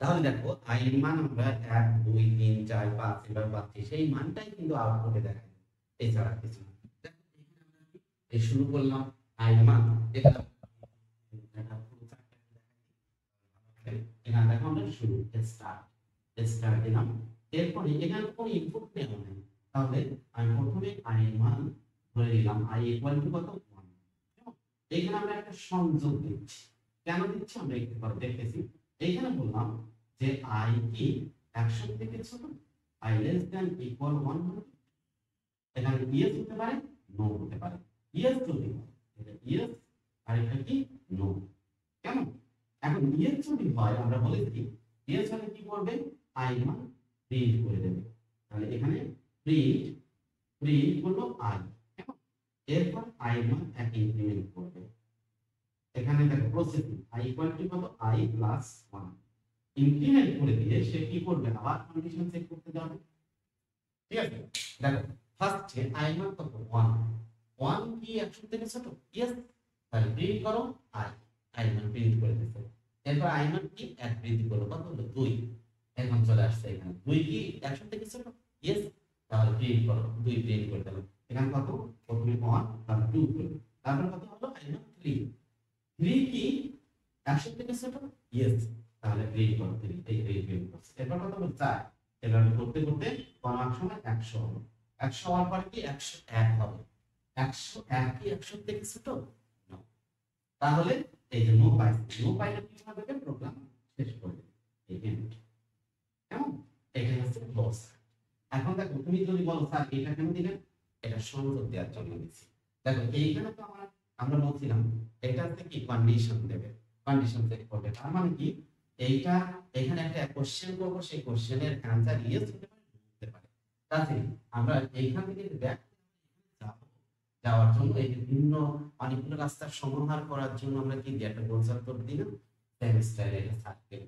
তাহলে দেখো, আই এর মান আমরা 1 2 3 4 5 এভাবে পাচ্ছি, সেই মানটাই কিন্তু আউটপুটে দেখায়, এছাড়া কিছু না। দেখো, এখানে আমরা কি এই শুরু করলাম আই এর মান, এটা এখানে দেখো আমরা শুরু স্টার্ট দিলাম। এরপরে এখানে কোনো ইনপুট নেওয়া নেই, তাহলে আমি প্রথমে আই এর মান ধরে নিলাম আই ইকুয়াল টু কত? 1। এখানে আমরা একটা সংযোগ দিচ্ছি। কেন দিচ্ছি আমরা একটু পরে দেখতেছি। এইখানে বললাম যে আই কি 100 থেকে ছোট, আই লেস দ্যান ইকুয়াল 100। এখানে ইয়েস হতে পারে, নো হতে পারে। ইয়েস যদি হয় এটা ইয়েস, আর এটা কি? নো। কেমন? এখন ইয়েস যদি হয়, আমরা বলেছি ইয়েস হলে কি করবে? আই মান প্রিন্ট করে দেবে। তাহলে এখানে প্রিন্ট করলো আই। কেমন? এরপর আই মান 1 ইনক্রিমেন্ট করবে। এখানে দেখো প্রসেসিং আই ইকুয়াল টু কত? আই প্লাস 1 ইনক্রিমেন্ট করে দিয়ে সে কি করবে? আবার কন্ডিশন চেক করতে যাবে। ঠিক আছে? দেখো, ফার্স্টে আই মান কত? 1। 1 কি 100 থেকে ছোট? ইয়েস। তাহলে প্রিন্ট করো আই মান প্রিন্ট করে দিতে। এরপর আই মান কি 1 বৃদ্ধি করলো, কত হলো? 2। এখন চলে আসছে এখানে 2 কি 100 থেকে ছোট? ইয়েস। তাহলে প্রিন্ট করো, 2 প্রিন্ট করে দিলাম। এখানে কত? প্রথমে 1, তারপর 2 করলো, তারপর কত হলো? আই মান 3। 3 কি 100 থেকে ছোট? ইয়েস। তাহলে প্রিন্ট করো 3, এই প্রিন্ট করছে। এরপর কত হলো? 4। এভাবে করতে করতে কোন এক সময় 100 হলো। 100 হওয়ার পরে কি 101 হবে। 101 কি 100 থেকে ছোট? না। তাহলে এই যে নো পাইলে কি হবে? প্রোগ্রাম শেষ করে দেবে। এই এন্ড। কেমন? এটা হচ্ছে ক্লোজ। এখন দেখো, তুমি যদি বলো স্যার এটা কেন দিলেন? এটা সংযোগ দেওয়ার জন্য দিচ্ছি। দেখো, এইখানে তো আমরা বলছিলাম এটা হচ্ছে কি কন্ডিশন দেবে, কন্ডিশন চেক করবে। তার মানে কি এইটা এখানে একটা কোশ্চেন করব, সেই কোশ্চেনের অ্যানসার ইয়েস হতে পারে, নো হতে পারে। তাহলে আমরা এইখান থেকে ব্যাক যাওয়ার জন্য এই বিভিন্ন অনেকগুলো রাস্তার সমাহার করার জন্য আমরা কি একটা গোলচার করে দিই না? সেম স্টাইলে এটা সার্কেল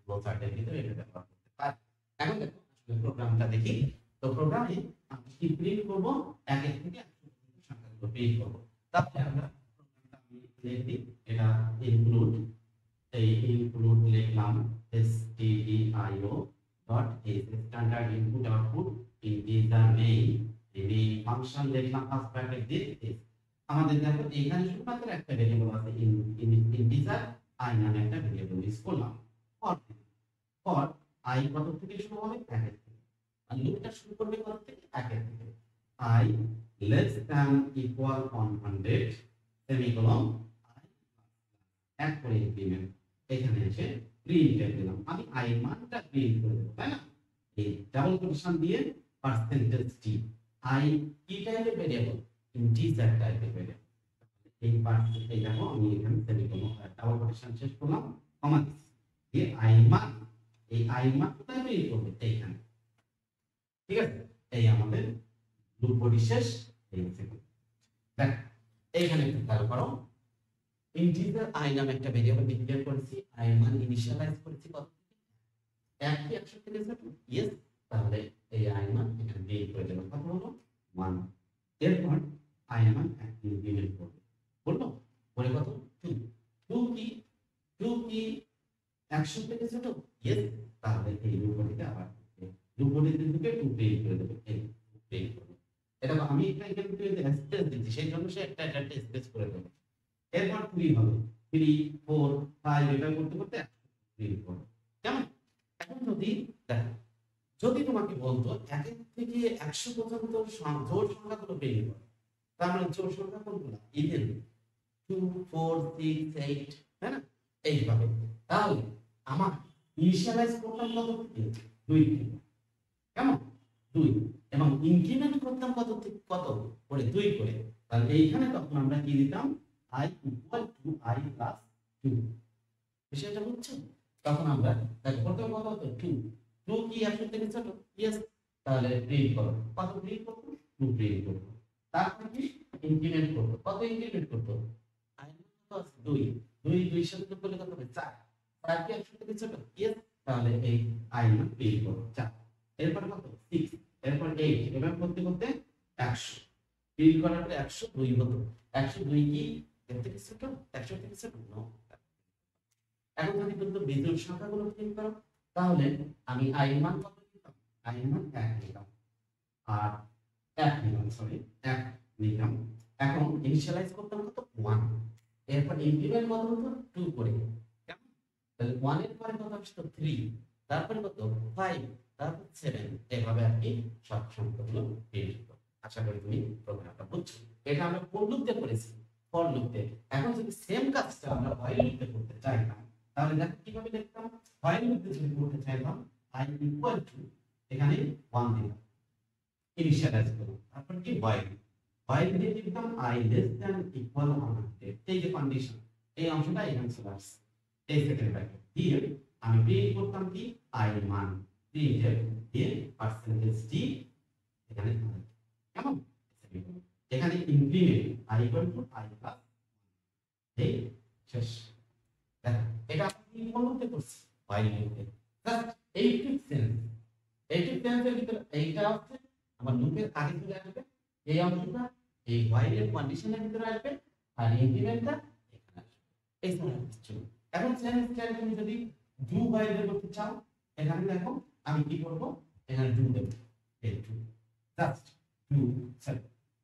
গোলচার্টের ভিতরে এটা ব্যবহার করতে পারি। এখন দেখো আসলে প্রোগ্রামটা দেখি। তো প্রোগ্রামে আমরা কি প্রিন্ট করব, 1 থেকে 100 পর্যন্ত সংখ্যাগুলো প্রিন্ট করব। তাহলে আমরা প্রোগ্রামটা আমি লিখি, এটা ইনক্লুড, এই ইনক্লুড লিখলাম stdio dot is standard input output integer main, এই ফাংশন লিখলাম ফার্স্ট ব্র্যাকেট দিস। আমাদের দেখো এখানে শুধুমাত্র একটা ভেরিয়েবল আছে ইন্টিজার i নামে একটা ভেরিয়েবল ইউজ করলাম। ফর i কত থেকে শুরু হবে, 1 এর থেকে, আর লুপটা শুরু করবে কত থেকে, 1 এর থেকে। i less than equal 100 semicolon i এক করে ইনক্রিমেন্ট, এখানে এসে প্রিন্ট দিলাম, আমি i এর মানটা প্রিন্ট করে দেব, তাই না? এই ডাবল কোটেশন দিয়ে পার্সেন্টেজ টি, i কি টাইপের ভেরিয়েবল, ইন্টিজার টাইপের ভেরিয়েবল। এই পার্সেন্ট এই দেখো আমি এখানে সেমিকোলন ডাবল কোটেশন শেষ করলাম, কমা দিচ্ছি, এই i মান, এই i মান কোথায় প্রিন্ট করবে, এইখানে। ঠিক আছে, এই আমাদের লুপ বডি শেষ। এই সেকেন্ড দেখ এইখানে একটু খেয়াল করো, ইন্টিজার i নামে একটা ভেরিয়েবল ডিক্লেয়ার করেছি, i মান ইনিশিয়ালাইজ করেছি কত থেকে, 1 কি 100 থেকে ছোট, ইয়েস। তাহলে এই i মান এখানে প্রিন্ট করে দেব, কত হলো 1। এরপর i মান ইনক্রিমেন্ট করব, বললো পরে কত 2, 2 কি 100 থেকে ছোট, ইয়েস। তাহলে এই লুপ বডিতে আবার লুপ বডিতে ঢুকে 2 প্রিন্ট করে দেব, এই প্রিন্ট করব। এটা আমি এখানে স্পেস দিচ্ছি, সেই জন্য সে একটা স্পেস করে দেবে। এরপর 3 হবে, 3 4 5 এটা করতে করতে 3 করবে, কেমন? এখন যদি তোমাকে বলতো 1 থেকে 100 পর্যন্ত জোড় সংখ্যাগুলো বের করো, তার মানে জোড় সংখ্যা কোনগুলো, ইভেন 2 4 6 8, তাই না? এইভাবে তাহলে আমার ইনিশিয়ালাইজ করতাম কত থেকে, 2 থেকে, কেমন 2, এবং ইনক্রিমেন্ট করতাম কত থেকে কত করে, 2 করে। তাহলে এইখানে তখন আমরা কি দিতাম, i equal to i plus 2, বিষয়টা বুঝছো? তখন আমরা দেখো প্রথম কত হতো 2, 2 কি 100 থেকে ছোট, ইয়েস। তাহলে প্রিন্ট করো, কত প্রিন্ট করব, 2 প্রিন্ট করব। তারপর কি ইনক্রিমেন্ট করব, কত ইনক্রিমেন্ট করব, i কত আছে 2, 2 2 সাথে যোগ করলে কত হবে 4, 4 কি 100 থেকে ছোট, ইয়েস। তাহলে এই i মান প্রিন্ট করব 4। এরপর কত 6, এরপর 8, এভাবে করতে করতে 100 প্রিন্ট করার পরে 102 হতো, 102 কি এর থেকে ছোট, 100 থেকে ছোট নো। এখন যদি বলতো বিজোড় সংখ্যাগুলো প্রিন্ট করো, তাহলে আমি i মান কত দিতাম, i মান 1 দিতাম, আর 1 দিলাম, সরি 1 দিলাম। এখন ইনিশিয়ালাইজ করতাম কত 1, এরপর ইনক্রিমেন্ট কত হতো 2 করে, কেমন? তাহলে 1 এর পরে কত আসতো 3, তারপরে কত 5, তারপর 7, এভাবে আর কি সব সংখ্যাগুলো প্রিন্ট করো। আশা করি তুমি প্রোগ্রামটা বুঝছো। এটা আমরা কোন লুপ দিয়ে করেছি, ফর লুপ দিয়ে। এখন যদি সেম কাজটা আমরা হোয়াইল লুপ দিয়ে করতে চাইতাম, তাহলে দেখো কিভাবে লিখতাম, হোয়াইল লুপ দিয়ে যদি করতে চাইতাম i ইকুয়াল টু, এখানে 1 দিলাম, ইনিশিয়ালাইজ করব, তারপর কি হোয়াইল দিয়ে লিখতাম i লেস দ্যান ইকুয়াল 100, এই যে কন্ডিশন, এই অংশটা এখানে চলে আসছে, এই সেকেন্ড ব্র্যাকেট দিয়ে আমি প্রিন্ট করতাম কি i মান, প্রিন্ট দিয়ে পার্সেন্টেজ টি, এখানে কেমন, এখানে increment i equal two i plus, এই শেষ। দেখো এটা আপনি কোন লুপে করছি, হোয়াইল লুপে। জাস্ট এইটিভ সেন্সের ভিতরে এইটা হচ্ছে আমার লুপের আগে চলে আসবে, এই অংশটা এই হোয়াইল এর কন্ডিশনের ভিতরে আসবে, আর ইনক্রিমেন্টটা এখানে আসবে, এই ধরনের কিছু। এখন সেম স্টাইল তুমি যদি ডু হোয়াইল এর করতে চাও, এখানে দেখো আমি কি করব, এখানে ডু দেব, এই do, just do, sorry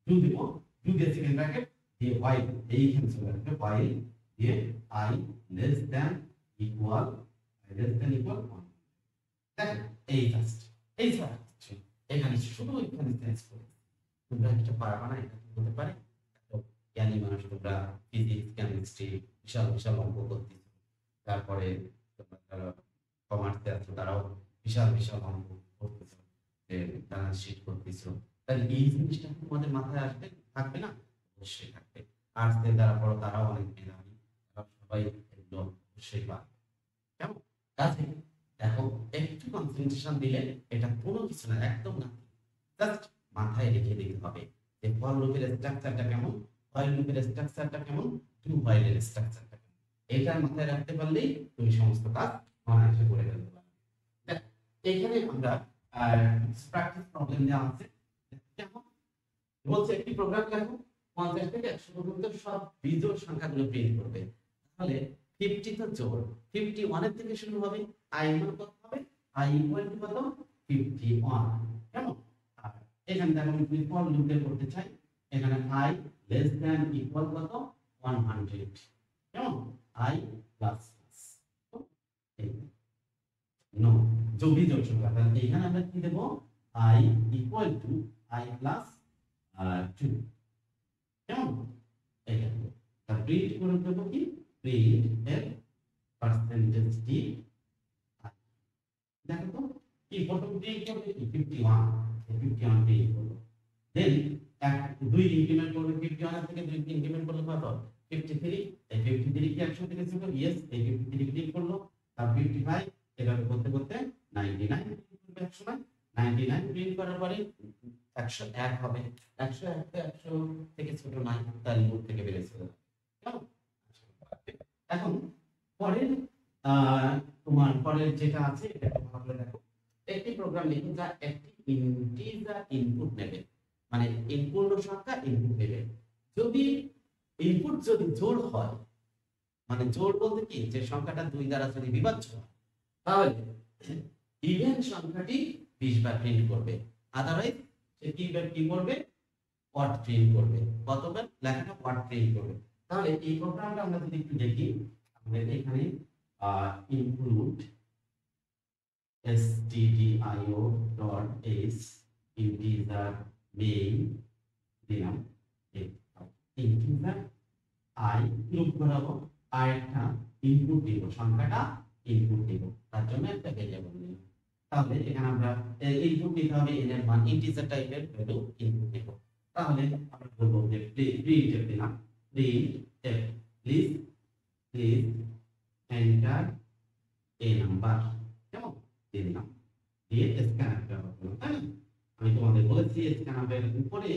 do দেব, ডু দিয়ে সেকেন্ড ব্র্যাকেট দিয়ে হোয়াইল, এইখানে চলে আসবে হোয়াইল দিয়ে i less than equal 1, দেখো এই জাস্ট এই ছাড়া কিছু এখানে শুধু এখানে চেঞ্জ করে তোমরা এটা পারবা না, এটা হতে পারে জ্ঞানী মানুষ, তোমরা ফিজিক্স কেমিস্ট্রি বিশাল বিশাল অঙ্ক করতেছো, তারপরে তোমরা কমার্সে আছো তারাও বিশাল বিশাল অঙ্ক করতেছো, ব্যালেন্স শিট করতেছো, তাহলে এই জিনিসটা তোমাদের মাথায় আসবে, থাকবে না? অবশ্যই থাকবে। আর্টসে যারা পড়ো তারাও অনেক মেধাবী, সবাই এগুলো অবশ্যই পারবে, কেমন? কাজে দেখো একটু কনসেন্ট্রেশন দিলে এটা কোনো কিছু না, একদম না, জাস্ট মাথায় রেখে দিতে হবে যে ফর লুপের স্ট্রাকচারটা কেমন, হোয়াইল লুপের স্ট্রাকচারটা কেমন, টু হোয়াইলের স্ট্রাকচারটা কেমন, এটা মাথায় রাখতে পারলেই তুমি সমস্ত কাজ অনায়াসে করে ফেলতে পারবে। দেখো এখানে আমরা প্র্যাকটিস প্রবলেম দেওয়া আছে। কেমন বলছে একটি প্রোগ্রাম লেখো 50 থেকে 100 পর্যন্ত সব বিজোড় সংখ্যাগুলো প্রিন্ট করবে। তাহলে 50 তো জোড়, 51 এর থেকে শুরু হবে, i মান কত হবে, i ইকুয়াল টু কত, 51। কেমন? আর এখানে দেখো আমি যদি ফর লুপ বের করতে চাই, এখানে i লেস দ্যান ইকুয়াল কত, 100। কেমন? i প্লাস নো जो বিজোড় সংখ্যা, তাহলে এখানে আমরা কি দেব, i equal two i plus 2। কেমন? এটা তার প্রিন্ট করে দেব কি, প্রিন্ট এর পার্সেন্টেজ টি। দেখো তো কি প্রথম প্রিন্ট করবে কি 51, 51 প্রিন্ট করব। দেন এক দুই ইনক্রিমেন্ট করবে, 51 এর থেকে দুই ইনক্রিমেন্ট করলে কত, 53। এই 53 কি 100 থেকে ছোট, यस এই 53 প্রিন্ট করলো। আর 55 এভাবে করতে করতে 99 প্রিন্ট করবে 100 না, 99 প্রিন্ট করার পরে 101 হবে। 101 তো 100 থেকে ছোট নাই, তার লুপ থেকে বের হয়ে যাবে। কেমন? এখন পরের তোমার পরের যেটা আছে এটা একটু ভালো করে দেখো। একটি প্রোগ্রাম লিখুন যা একটি ইন্টিজার ইনপুট নেবে, মানে ইনপুট সংখ্যা ইনপুট নেবে। যদি ইনপুট যদি জোড় হয়, মানে জোড় বলতে কি, যে সংখ্যাটা 2 দ্বারা যদি বিভাজ্য হয়, তাহলে ইভেন সংখ্যাটি 20 বার প্রিন্ট করবে। আদারওয়াইজ সে কি করবে, অড প্রিন্ট করবে। কতবার লেখাটা অড প্রিন্ট করবে। তাহলে এই প্রোগ্রামটা আমরা যদি একটু দেখি, আমাদের এখানে include stdio.h integer main দিলাম, integer i লুপ করাবো, আর একটা ইনপুট দিব, সংখ্যাটা ইনপুট দিব, তার জন্য একটা ভেরিয়েবল নিলাম। তাহলে এখানে আমরা ইনপুট দিতে হবে n এর মান, ইন্টিজার টাইপের ভ্যালু ইনপুট দিব। তাহলে আমরা বলবো যে প্রিন্ট দিলাম, print please please enter a number. কেমন? দিলাম, দিয়ে স্ক্যানার ব্যবহার করলাম, তাই না? আমি তোমাদের বলেছি স্ক্যানারের উপরে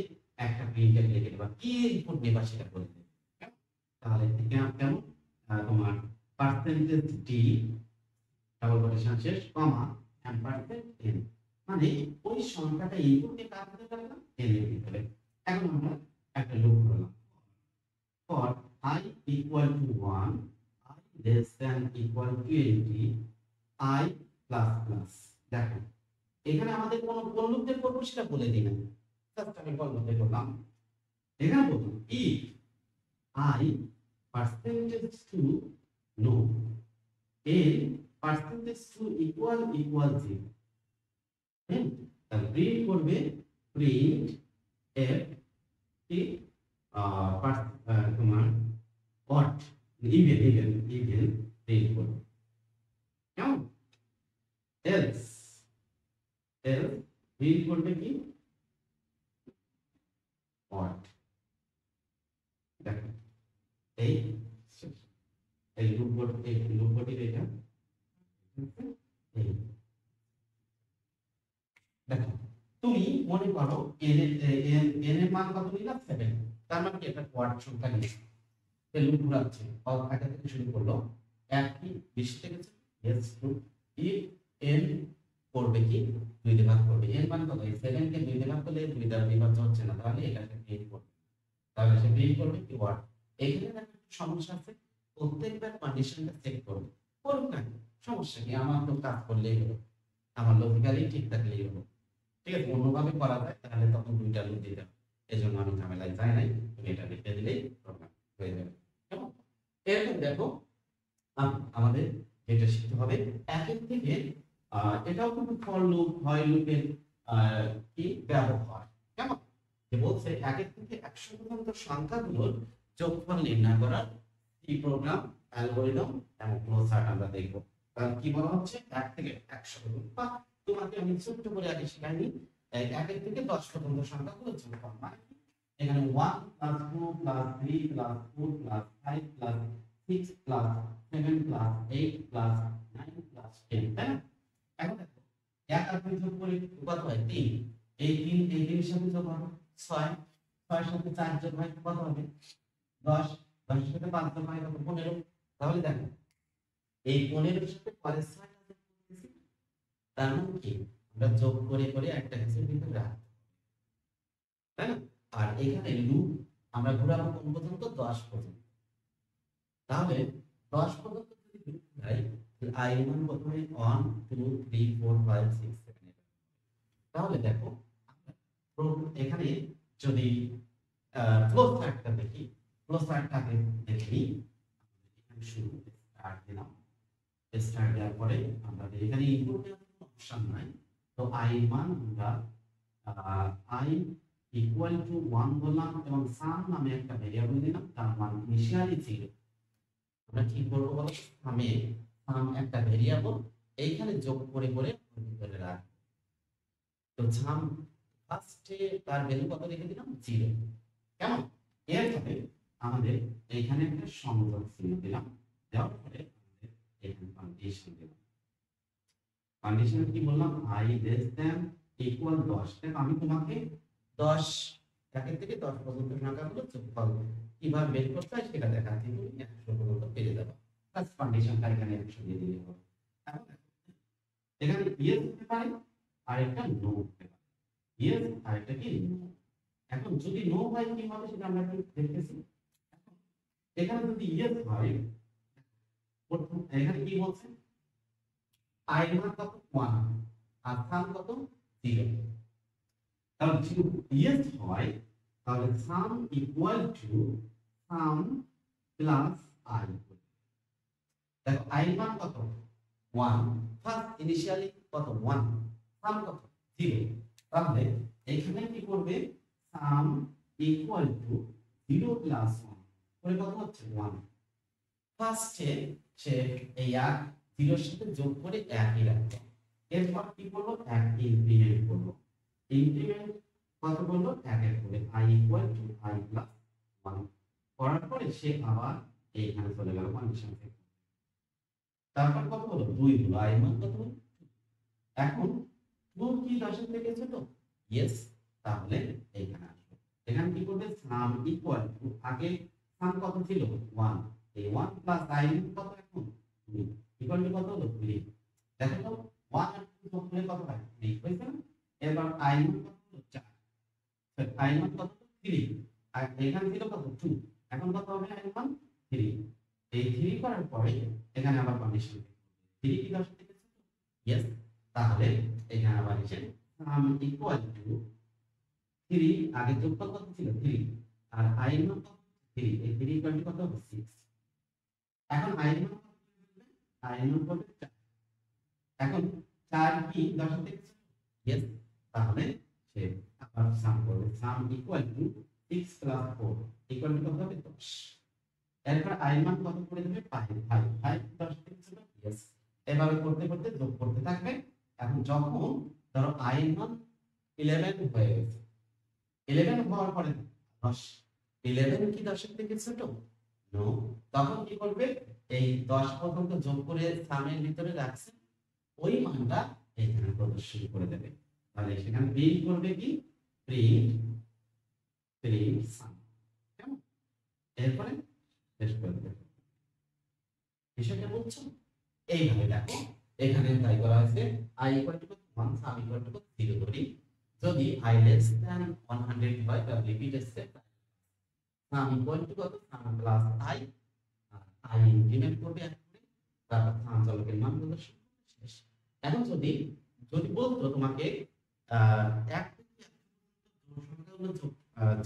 একটা প্রিন্টার লিখে দেবা, কি ইনপুট নেবা সেটা বলে দেবে। তাহলে কেমন, তোমার পার্সেন্টেজ ডি ডাবল কোটেশন শেষ কমা এম্পারসেন্ট এন, মানে ওই সংখ্যাটা ইনপুটে কার দিতে পারলাম, এন এর ভিতরে। এখন আমরা একটা লুপ করলাম, for i equal to 1, i less than equal to 20, i plus plus. দেখো এখানে আমাদের কোন লুপ বের করব সেটা বলে দিই না, জাস্ট আমি কোন লুপ বের করলাম। এখানে বললাম if i percentage to no n percentage to equal 0, তাহলে প্রিন্ট করবে প্রিন্ট f কি তোমার অড ইভেন প্রিন্ট করবে। কেমন? else প্রিন্ট করবে কি অড। দেখো এই লুপটির এটা দেখো, তুমি মনে করো n এর মান কত নিলাম, 7, তার মানে কি একটা কোয়াড সংখ্যা নিলাম, এই লুপ ঘুরাচ্ছে, আগে থেকে শুরু করলো, 1 কি 20 থেকে yes টু if n করবে কি 2 দিয়ে ভাগ করবে, n মান কত, এই 7 কে 2 দিয়ে ভাগ করলে 2 দ্বারা বিভাজ্য হচ্ছে না, তাহলে এটাকে প্রিন্ট করবে। তাহলে সে প্রিন্ট করবে কি ওয়ার্ড। এখানে একটা সমস্যা আছে, প্রত্যেকবার কন্ডিশনটা চেক করবে, করুক না সমস্যা কি, আমার তো কাজ করলেই হলো, আমার লজিক্যালি ঠিক থাকলেই হলো। ঠিক আছে, অন্যভাবে করা যায় তাহলে তখন 2টা লুপ দিতে হবে, এজন্য আমি ঝামেলায় যাই নাই, তুমি এটা লিখে দিলেই প্রোগ্রাম হয়ে যাবে। কেমন? এরকম দেখো আমাদের যেটা শিখতে হবে একের থেকে এটাও কিন্তু ফর লুপ হয় লুপের কি ব্যবহার। কেমন? যে বলছে একের থেকে 100 পর্যন্ত সংখ্যাগুলোর যোগফল নির্ণয় করার এই প্রোগ্রাম, অ্যালগরিদম এবং ফ্লোচার্ট আমরা দেখব। কারণ কি বলা হচ্ছে 1 থেকে 100 পর্যন্ত, বা তোমাকে আমি ছোট্ট করে আগে শেখাইনি, 1 থেকে 10 পর্যন্ত সংখ্যাগুলোর যোগফল, মানে এখানে 1 + 2 + 3 + 4 + 5 + 6 + 7 + 8 + 9 + 10, তাই না? এখন দেখো 1 আর 2 যোগ করে কত হয়, 3, এই 3 এর সাথে যোগ হবে 6, 6 এর সাথে 4 যোগ হয় কত হবে 10, 10 এর সাথে 5 যোগ হয় কত 15। তাহলে দেখো এই 15 এর সাথে পরের 6টা যোগ করতেছি, তার মানে কি আমরা যোগ করে করে একটা কিছুর ভিতরে রাখবো, তাই না? আর এখানে লুপ আমরা ঘোরাবো কোন পর্যন্ত? 10 পর্যন্ত। তাহলে 10 পর্যন্ত যদি লুপ ঘুরাই, তাহলে i এর মান প্রথমে 1 2 3 4 5 6 7 8। তাহলে দেখো এখানে যদি ফ্লো চার্টটা দেখি, ফ্লো চার্টটা আগে দেখে নিই। এখানে শুরু স্টার্ট দিলাম, স্টার্ট দেওয়ার পরে আমরা এখানে ইনপুট দেওয়ার কোনো অপশন নাই, তো i এর মান আমরা i ইকুয়াল টু 1 বললাম এবং সাম নামে একটা ভেরিয়েবল দিলাম, তার মান ইনিশিয়ালি 0। আমরা কি করব বলো? সাম একটা ভেরিয়েবল এইখানে যোগ করে করে ভিতরে রাখব। তো সাম ফার্স্টে তার ভ্যালু কত রেখে দিলাম? 0। কেমন? এরপরে আমাদের এইখানে একটা সংযোগ চিহ্ন দিলাম, দেওয়ার পরে আমাদের এখানে কন্ডিশন দিলাম। কন্ডিশন কি বললাম? i less than equal 10। দেখো আমি তোমাকে 10 একের থেকে 10 পর্যন্ত সংখ্যাগুলো যোগফল কিভাবে বের করতে হয় সেটা দেখাচ্ছি, তুমি 100 পর্যন্ত পেরে যাবে। প্লাস কন্ডিশনটা এখানে 100 দিয়ে দিলে হবে। এখন এখানে ইয়েস হতে পারে আর একটা নো হতে পারে, ইয়েস আর একটা কি নো। এখন যদি নো হয় কি হবে সেটা আমরা একটু দেখতেছি। এখানে যদি ইয়েস হয়, প্রথম এখানে কি বলছে? i এর মান কত? 1 আর সাম কত? 0। তাহলে যদি ইয়েস হয় তাহলে সাম equal to some plus i। দেখো i এর মান কত? 1, ফার্স্ট ইনিশিয়ালি কত? 1, সাম কত? 0। তাহলে এখানে কি করবে? সাম ইকুয়াল টু 0 প্লাস 1 করে কত হচ্ছে? 1। ফার্স্টে সে এই 1 0 এর সাথে যোগ করে 1ই রাখবে। এরপর কি করব? 1 ইনক্রিমেন্ট করব। ইনক্রিমেন্ট কত করব? 1 এর করে i equal two i plus 1 করার পরে সে আবার এইখানে চলে গেল কন্ডিশন থেকে। তারপর কত হলো? 2 হলো, i মান কত হলো? এখন 2 কি 10 এর থেকে ছোট? ইয়েস, তাহলে এইখানে আসবে। এখানে কি করবে? সাম ইকুয়াল টু, আগে সাম কত ছিল? 1, এই 1 প্লাস i কত এখন? 2 ইকুয়াল টু কত হলো? 3। দেখো তো 1 আর 2 যোগ করলে কত হয়? 3 হয়েছে না? এবার i মান কত হলো? 4। i মান কত? 3। আর এখানে ছিল কত? 2। এখন কত হবে? i মান 3। এই 3 করার পরে এখানে আবার কন্ডিশন 3 কি 10 থেকে ছোট? ইয়েস, তাহলে এখানে আবার এসে সাম ইকুয়াল টু 3, আগে যোগফল কত ছিল? 3 আর i মান কত? 3, এই 3 ইকুয়াল টু কত হবে? 6। এখন i মান কত হবে? i মান হবে 4। এখন 4 কি 10 থেকে ছোট? ইয়েস, তাহলে সে আবার সাম করবে। সাম equal two 6 plus 4 equal to কত হবে? 10। এরপর i মান কত করে দেবে? 5, 5 10 থেকে ছোট? ইয়েস। এভাবে করতে করতে যোগ করতে থাকবে। এখন যখন ধরো i মান 11 হয়ে গেছে, 11 হওয়ার পরে 10, 11 কি 10 এর থেকে ছোট? নো। তখন কি করবে? এই 10 পর্যন্ত যোগ করে সামের ভিতরে রাখছে, ওই মানটা এখানে প্রদর্শন করে দেবে। তাহলে সেখানে প্রিন্ট করবে কি? প্রিন্ট প্রিন্ট সাম। কেমন? এরপরে শেষ করে দেবে। বিষয়টা বুঝছো? এইভাবে দেখো এখানে তাই করা হয়েছে i equal to 1, sum equal to 0 ধরি। যদি i লেস দ্যান 100 হয় তাহলে repeat step sum equal to কত? সাম প্লাস i, আর i ইনক্রিমেন্ট করবে এক করে, তারপর সাম চলকের মান প্রদর্শন শেষ। এখন যদি যদি বলতো তোমাকে এক থেকে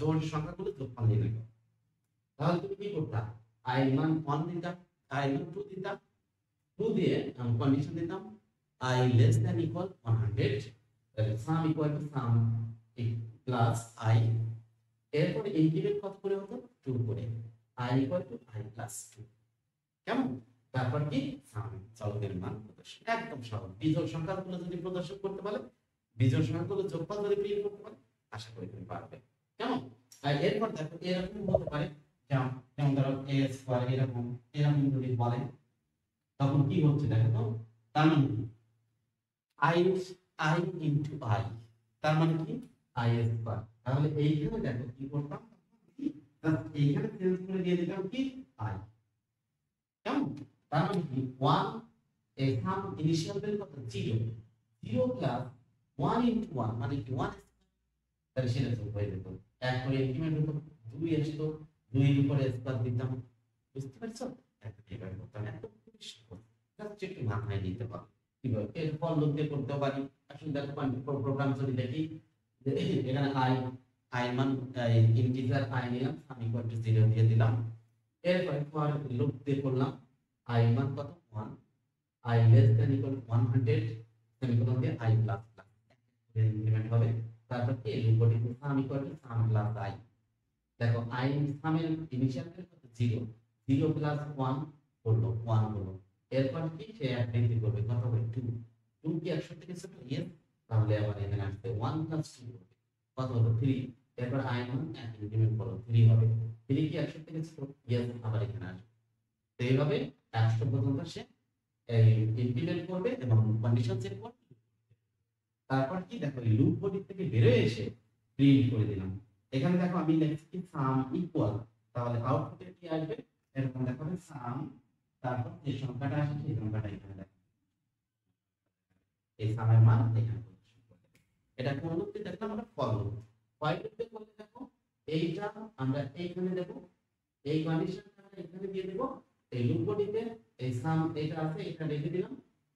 জোড় সংখ্যাগুলো যোগফল নিয়ে নেবে, তাহলে তুমি কি করতা? i মান 1 দিতাম, i মান 2 দিতাম, 2 দিয়ে কন্ডিশন দিতাম i less than equal 100, sum equal to sum plus i, এরপর ইনক্রিমেন্ট কত করে হতো? 2 করে, i equal to i plus 2। কেমন? তারপর কি? সাম চলকের মান প্রদর্শন। একদম সহজ। বিজোড় সংখ্যাগুলো যদি প্রদর্শন করতে পারে, বিজোড় সংখ্যাগুলো যোগফল যদি প্রিন্ট করতে পারে, আশা করি তুমি পারবে। কেমন? আর এরপর দেখো এরকম হতে পারে, যেমন ধরো a স্কয়ার এরকম এরকম যদি বলে তখন কি হচ্ছে দেখো তো। তার মানে কি? i into i, তার মানে কি? i square. তাহলে এইখানে দেখো কি করতাম? এইখানে চেঞ্জ করে দিয়ে দিতাম কি? i। কেমন? তার মানে কি? 1 এর সাম ইনিশিয়াল ভ্যালু কত? 0, 0 প্লাস 1 into 1 মানে কি 1 তাহলে সেটা যোগ হয়ে যেত। একবারে ইনক্রিমেন্ট হতো 2 আসতো, 2 এর উপরে স্কয়ার দিতাম। বুঝতে পারছো? এভাবে করতাম। একদম খুবই সহজ। জাস্ট একটু মাথায় নিতে পারো কিভাবে এর ফল লোক দিয়ে করতে পারি। আসলে দেখো আমি প্রোগ্রাম যদি দেখি যে এখানে আই মান ইন্টিজার আই নিলাম, সাম ইকুয়াল টু 0 দিয়ে দিলাম। এরপরে ফর লুপ দিয়ে করলাম আই মান কত 1, I less than equal 100 semicolon দিয়ে আই প্লাস প্লাস ইনক্রিমেন্ট হবে। তারপর এই loop body some equal to some plus I. দেখো আই সামের ইনিশিয়াল ভ্যালু কত 0, 0 প্লাস 1 হলো 1 হলো। এরপর কি সে এক বৃদ্ধি করবে কত হবে 2, 2 কি 100 থেকে ছোট? ইয়েস। তাহলে আবার এখানে আসবে 1 প্লাস 2 হবে কত হলো 3। এরপর আই মান এক ইনক্রিমেন্ট করো 3 হবে। 3 কি 100 থেকে ছোট? ইয়েস। আবার এখানে আসবে। তো এইভাবে 100 পর্যন্ত সে এই ইমপ্লিমেন্ট করবে এবং কন্ডিশন চেক করবে। তারপর কি দেখো লুপ বডি থেকে বের হয়ে এসে প্রিন্ট করে দিলাম। এখানে দেখো আমি লিখছি কি সাম ইকুয়াল, তাহলে আউটপুটে কি আসবে এরকম দেখাবে সাম, তারপর যে সংখ্যাটা আসে সেই সংখ্যাটা এখানে দেখো এই সামের মান এখানে প্রদর্শন করবে। এটা কোন লুপে দেখলাম আমরা ফর লুপ। হোয়াইট লুপে করলে দেখো এইটা আমরা এইখানে দেব, এই কন্ডিশনটা আমরা এখানে দিয়ে দেব, এই লুপ বডিতে এই সাম এটা আছে এটা রেখে দিলাম,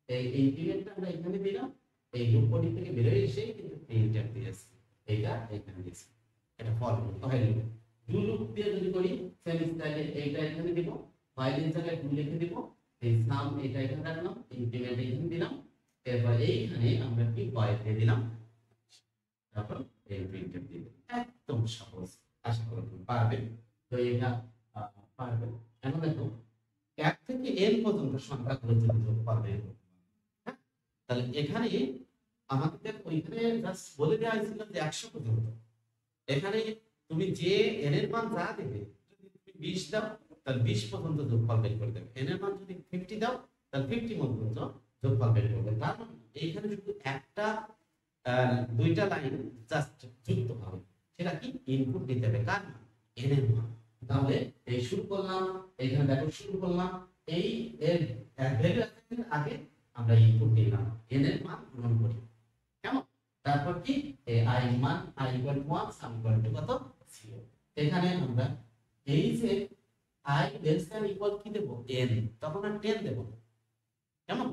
এই ইনক্রিমেন্টটা আমরা এখানে দিলাম, এই লুপ বডি থেকে বের হয়ে এসে কিন্তু প্রিন্টটা দিয়েছি এইটা এখানে দিয়েছি। এটা ফর লুপ। তাহলে ডু লুপ দিয়ে যদি করি সেম স্টাইলে এইটা এখানে দিব, ফাইল এর জায়গায় ডু লিখে দিব, এই সাম এটা এখানে রাখলাম, ইনক্রিমেন্ট এখানে দিলাম, এরপর এইখানে আমরা কি হোয়াইট দিয়ে দিলাম, তারপর এই প্রিন্টটা দিয়ে দিলাম। একদম সহজ। আশা করি তুমি পারবে। তো এটা পারবে। এখন দেখো 1 থেকে n পর্যন্ত সংখ্যাগুলো যদি যোগফল বের করতে পারি, হ্যাঁ? তাহলে এখানে আমাদের দেখো এখানে জাস্ট বলে দেওয়া হয়েছিল যে 100 পর্যন্ত। এখানে তুমি যে n এর মান যা দেবে, যদি তুমি 20 দাও তাহলে 20 পর্যন্ত যোগফল বের করে দেবে। n এর মান যদি 50 দাও তাহলে 50 পর্যন্ত যোগফল বের করবে। তার মানে এইখানে শুধু একটা দুইটা লাইন জাস্ট যুক্ত হবে। সেটা কি ইনপুট দিতে হবে কার মান? n এর মান। তাহলে এই শুরু করলাম, এখানে দেখো শুরু করলাম, এই এর ভ্যালু অ্যাসাইনের আগে আমরা ইনপুট দিলাম, n এর মান গ্রহণ করি। কেমন? তারপর কি আই মান I equal to 1 sum equal to কত 0। এখানে আমরা এই যে আই লেস দ্যান ইকুয়াল কি দেব n, তখন আর 10 দেব। কেমন?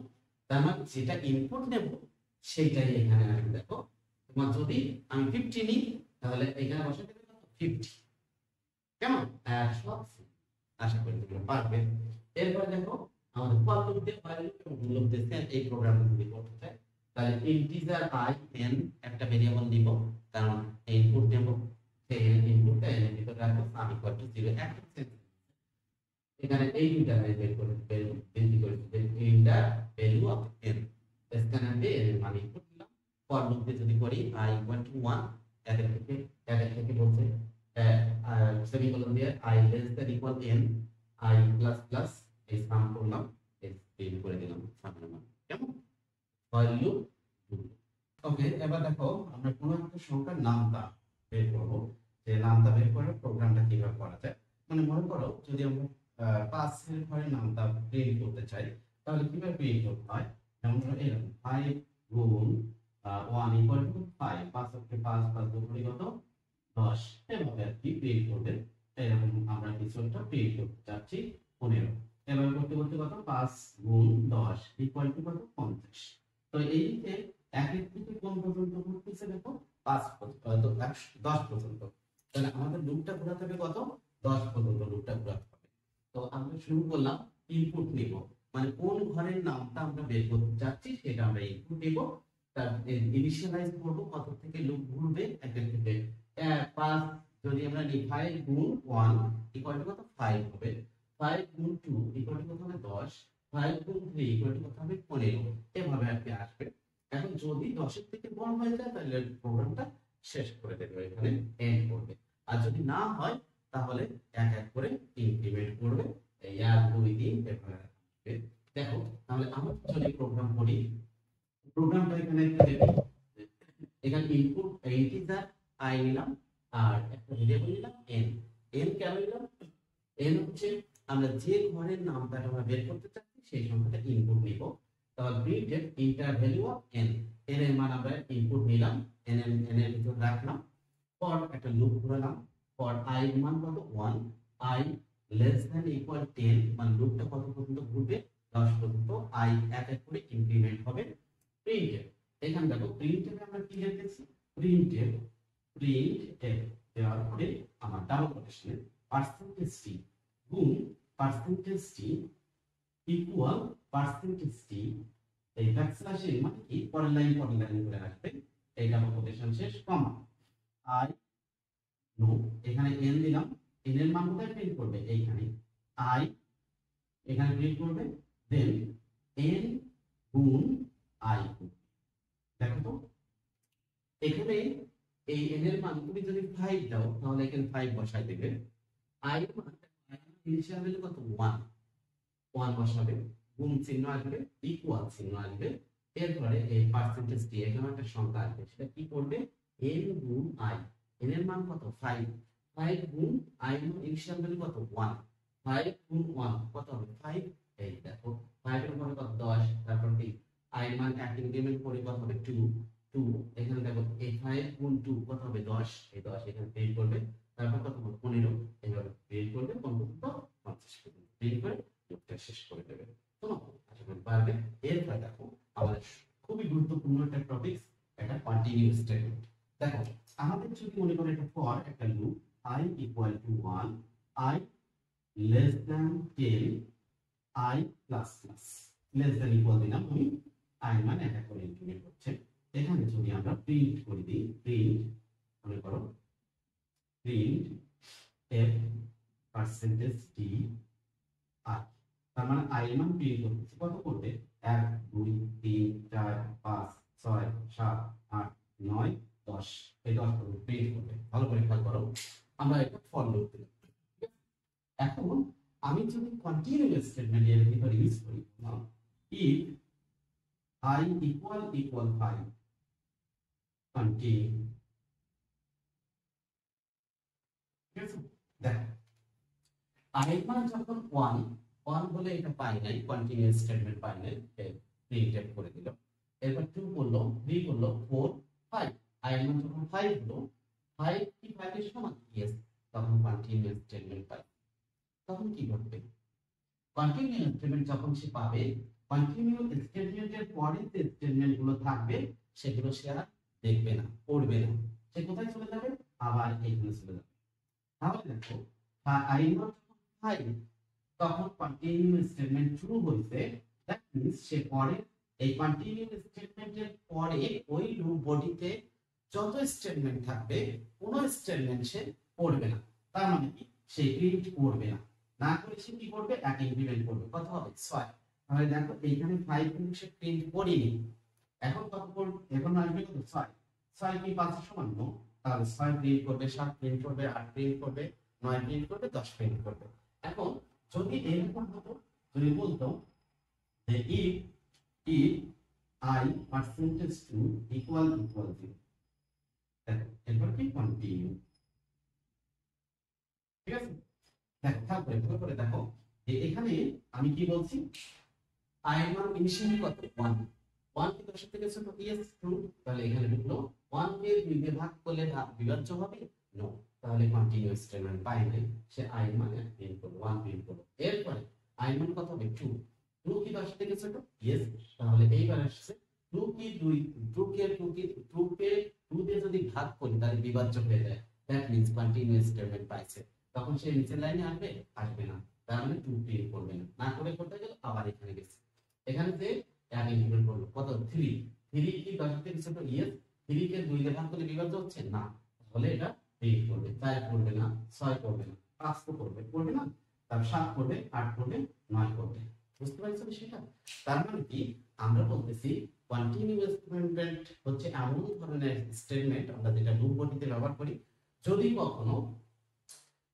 তার মানে যেটা ইনপুট নেব সেইটাই এখানে আসবে। দেখো তোমার যদি আমি 50 নিই তাহলে এখানে বসাতে হবে কত 50। কেমন? সব আশা করি তোমরা পারবে। এরপর দেখো আমাদের ফর লুপ দিয়ে ফাইল লুপ এবং ডু লুপ দিয়ে এই প্রোগ্রাম যদি করতে চাই তাহলে ইন্টিজার আই n একটা ভেরিয়েবল নিব, কারণ ইনপুট দেব, সেই ইনপুটটা এর ভিতরে রাখবো সাম ইকুয়াল টু 0। এখানে এই দুইটা লাইন বের করে বের করে যে ইন্টার ভ্যালু অফ n এখানে দিয়ে এর মান ইনপুট দিলাম। ফর লুপ দিয়ে যদি করি i ইকুয়াল টু 1 এদের থেকে বলছে সেমিকোলন দিয়ে i less than equal n, i plus plus এই সাম করলাম, এই প্রিন্ট করে দিলাম সামের মান। কেমন? For loop. ওকে, এবার দেখো আমরা কোন একটা সংখ্যার নামটা বের করব। যে নামটা বের করে প্রোগ্রামটা কিভাবে করা যায়। মানে মনে করো যদি আমরা 5 এর ঘরের নামটা প্রিন্ট করতে চাই তাহলে কিভাবে প্রিন্ট করতে হয়। যেমন ধরো এরকম 5 গুণ 1 ইকুয়াল টু 5, 5 থেকে 5 5 গুণ করি কত 10, এভাবে আর কি প্রিন্ট করবে। এরকম আমরা কিছু একটা প্রিন্ট করতে চাচ্ছি 15। এভাবে করতে করতে কত 5 গুণ 10 ইকুয়াল টু কত 50। তো এই যে একের থেকে কোন পর্যন্ত ঘুরতেছে দেখো 5 পর্যন্ত, 10 পর্যন্ত। তাহলে আমাদের লুপটা ঘোরাতে হবে কত 10 পর্যন্ত লুপটা ঘোরাতে হবে। তো আমরা শুরু করলাম ইনপুট নিব, মানে কোন ঘরের নামটা আমরা বের করতে চাচ্ছি সেটা আমরা ইনপুট নিব। তার ইনিশিয়ালাইজ করব কত থেকে লুপ ঘুরবে একের থেকে 5। যদি আমরা নিই 5 গুণ 1 ইকুয়াল টু কত 5 হবে, 5 গুণ 2 ইকুয়াল টু কত হবে 10, 5 গুণ 3 ইকুয়াল টু কত হবে 15। এভাবে আর কি আসবে। এখন যদি 10 এর থেকে বড় হয়ে যায় তাহলে প্রোগ্রামটা শেষ করে দেবে, এখানে এন্ড করবে। আর যদি না হয় তাহলে এক এক করে ইনক্রিমেন্ট করবে, এই 1 2 3 এভাবে আসবে। দেখো তাহলে আমরা যদি প্রোগ্রাম করি, প্রোগ্রামটা এখানে দেবে, এখানে ইনপুট ইন্টিজার আই নিলাম আর একটা ভেরিয়েবল নিলাম n। n কেন নিলাম? n হচ্ছে আমরা যে ঘরের নামটা আমরা বের করতে চাচ্ছি সেই সংখ্যাটা ইনপুট নিব। তাহলে printed inter value of n, n এর মান আমরা ইনপুট নিলাম, n এর ভিতর রাখলাম, ফর একটা লুপ ঘোরালাম, ফর i এর মান কত 1, i লেস দ্যান ইকুয়াল 10, মানে লুপটা কত পর্যন্ত ঘুরবে 10 পর্যন্ত, i এক এক করে ইনক্রিমেন্ট হবে। প্রিন্টেড, এখানে দেখো প্রিন্টেড আমরা কি লিখেছি, প্রিন্টেড দেওয়ার পরে আমার ডাবল কোটেশনে পার্সেন্টেজ টি গুণ পার্সেন্টেজ টি ইকুয়াল পার্সেন্টেজ টি, এই ব্যাকস্ল্যাশ এর মানে কি পরের লাইন করে রাখবে, এই ডাবল কোটেশন শেষ, কমা i নো, এখানে n দিলাম, n এর মান কোথায় প্রিন্ট করবে, এইখানে i এখানে প্রিন্ট করবে, দেন n গুণ i, দেখো তো এখানে এই n এর মান তুমি যদি 5 দাও তাহলে এখানে 5 বসাই দেবে, i এর মান ইনিশিয়াল ভ্যালু কত 1 বসাবে, গুণ চিহ্ন আসবে, ইকুয়াল চিহ্ন আসবে, এরপরে এই পার্সেন্টেজ দিয়ে এখানে একটা সংখ্যা আসবে, সেটা কি করবে n গুণ i, n এর মান কত 5 গুণ i এর ইনিশিয়াল ভ্যালু কত 1, 5 গুণ 1 কত হবে 5, এই দেখো 5 এর মান কত 10, তারপর কি i এর মান এক ইনক্রিমেন্ট করে কত হবে 2, এখানে দেখো এই 5 গুণ 2 কত হবে 10, এই 10 এখানে প্রিন্ট করবে, তারপর কত হবে 15, এইভাবে প্রিন্ট করবে 15 তো 50 পর্যন্ত প্রিন্ট করে লুপটা শেষ করে দেবে। তোমরা আশা করি পারবে। এরপর দেখো আমাদের খুবই গুরুত্বপূর্ণ একটা টপিক, এটা কন্টিনিউয়াস স্টেটমেন্ট। দেখো আমাদের যদি মনে করো এটা ফর একটা loop i equal to 1, i less than 10, i plus plus, less than equal দিলাম আমি, i মানে এটা করে ইনক্রিমেন্ট হচ্ছে, এখানে যদি আমরা প্রিন্ট করে দিই, প্রিন্ট মনে করো print f percentage t i, তার মানে i এর মান প্রিন্ট করতেছি, কত করবে 1 2 3 4 5 6 7 8 9 10, এই 10 পর্যন্ত প্রিন্ট করবে। ভালো করে খেয়াল করো, আমরা এটা ফর লুপ দিলাম। এখন আমি যদি কন্টিনিউয়াস স্টেটমেন্ট এর ভিতরে ইউজ করি, if i equal 5 কন্টিনিউ, ঠিক আছে, দেখো i এর মান যখন 1 বলে এটা পাই নাই, কন্টিনিউয়াস স্টেটমেন্ট পাই নাই, প্রিন্ট করে দিল, এরপর 2 বললো, 3 বললো, 4 5, i এর মান যখন 5 হলো, 5 কি 5 এর সমান, यस, তখন কন্টিনিউয়াস স্টেটমেন্ট পাই। তখন কি ঘটবে, কন্টিনিউয়াস স্টেটমেন্ট যখন সে পাবে, কন্টিনিউয়াস স্টেটমেন্টের পরে যে স্টেটমেন্ট গুলো থাকবে সেগুলো সে আর দেখবে না, পড়বে না, সে কোথায় চলে যাবে, আবার এখানে চলে যাবে। তাহলে দেখো i নট 5, তখন কন্টিনিউয়াস স্টেটমেন্ট শুরু হইছে, দ্যাট মিন্স সে পরে এই কন্টিনিউয়াস স্টেটমেন্টের পরে ওই লুপ বডিতে যত স্টেটমেন্ট থাকবে কোনো স্টেটমেন্ট সে পড়বে না, তার মানে কি সে প্রিন্ট করবে না, না করে সে কি করবে এক ইনক্রিমেন্ট করবে, কত হবে 6, তাহলে দেখো এইখানে 5 কিন্তু সে প্রিন্ট করেনি, এখন কত করবে, এখন আসবে কত 6, 6 কি 5 এর সমান, নো, তাহলে 6 প্রিন্ট করবে, 7 প্রিন্ট করবে, 8 প্রিন্ট করবে, 9 প্রিন্ট করবে, 10 প্রিন্ট করবে। এখন যদি এরকম হতো, যদি বলতো যে if i পার্সেন্টেজ 2 ইকুয়াল 0, দেখো এরপর কি কন্টিনিউ, ঠিক আছে, দেখো ভালো করে দেখো যে এখানে আমি কি বলছি, i এর মান ইনিশিয়ালি কত 1 কি 10 থেকে ছোট, yes true, তাহলে এখানে লিখলো 1 কে 2 দিয়ে ভাগ করলে বিভাজ্য হবে, নো, তাহলে কন্টিনিউয়াস স্টেটমেন্ট পাই নাই, সে i এর মান প্রিন্ট করলো 1 প্রিন্ট করলো, এরপরে i এর মান কত হবে 2 কি 10 থেকে ছোট, yes, তাহলে এইবার আসছে 2 কে 2 দিয়ে যদি ভাগ করি তাহলে বিভাজ্য হয়ে যায়, দ্যাট মিন্স কন্টিনিউয়াস স্টেটমেন্ট পাইছে, তখন সে নিচের লাইনে আসবে না, তার মানে 2 প্রিন্ট করবে না, না করে করতে গেল আবার এখানে গেছে, এখানে যে এক ইনক্রিমেন্ট করলো কত 3 কি 10 থেকে ছোট, yes, 3 কে 2 দিয়ে ভাগ করলে বিভাজ্য হচ্ছে না, তাহলে এটা প্রিন্ট করবে, 4 করবে না, 6 করবে না, 5 তো করবে না, তারপর 7 করবে, 8 করবে, 9 করবে, বুঝতে পারছো সেটা, তার মানে কি আমরা বলতেছি কন্টিনিউয়াস স্টেটমেন্ট হচ্ছে এমন ধরনের স্টেটমেন্ট আমরা যেটা লুপ বডিতে ব্যবহার করি, যদি কখনো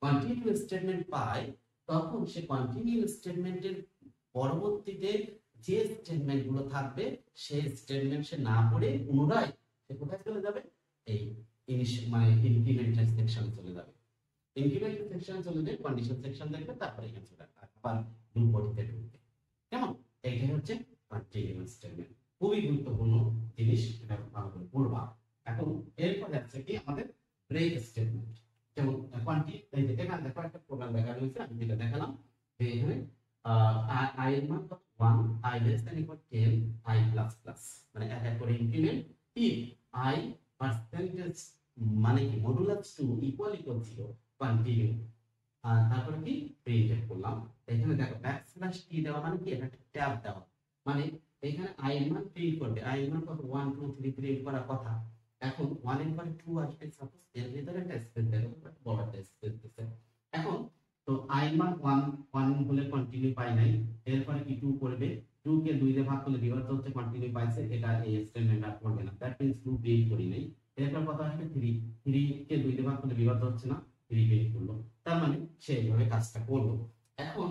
কন্টিনিউয়াস স্টেটমেন্ট পাই তখন সে কন্টিনিউয়াস স্টেটমেন্টের পরবর্তীতে যে স্টেটমেন্ট গুলো থাকবে সেই স্টেটমেন্ট সে না পড়ে পুনরায় সে কোথায় চলে যাবে, এই মানে ইনক্রিমেন্টাল সেকশনে চলে যাবে, ইনক্রিমেন্টাল সেকশনে চলে যাবে, কন্ডিশন সেকশন দেখবে, তারপরে এখানে চলে আসবে আবার লুপ বডিতে ঢুকবে, কেমন, এইটাই হচ্ছে কন্টিনিউয়াস স্টেটমেন্ট। খুবই গুরুত্বপূর্ণ জিনিস, এটা ভালো করে পড়বা। এখন এরপরে আছে কি আমাদের ব্রেক স্টেটমেন্ট। যেমন এই যে এখানে দেখো একটা প্রোগ্রাম দেখানো হয়েছে, আমি যেটা দেখালাম যে এখানে i এর মান 1, i less than equal 10, i plus plus, মানে এক এক করে ইনক্রিমেন্ট if i পার্সেন্টেজ মানে কি মডুলাস 2 ইকুয়াল 0 কন্টিনিউ। আর তারপরে কি প্রিন্ট করলাম। এখানে দেখো ব্যাকস্ল্যাশ টি দেওয়া মানে কি এটা ট্যাব দেওয়া, মানে এখানে i এর মান প্রিন্ট করবে। i এর মান কত 1 2 3 প্রিন্ট করার কথা, এখন 1 এর পরে 2 আসবে, সাপোজ এর ভিতরে একটা স্পেস দেবে, বড় একটা স্পেস দিতে। এখন তো i এর মান 1 বলে কন্টিনিউ পাই নাই, এরপরে কি 2 করবে, 2 কে 2 দিয়ে ভাগ করলে বিভাজ্য হচ্ছে কন্টিনিউ পাইছে, এটা এই স্টেটমেন্ট আর করবে না, দ্যাট মিন্স 2 প্রিন্ট করি নাই। এরপর কত আসবে 3, 3 কে 2 দিয়ে ভাগ করলে বিভাজ্য হচ্ছে না, 3 প্রিন্ট করলো, তার মানে সে এইভাবে কাজটা করলো। এখন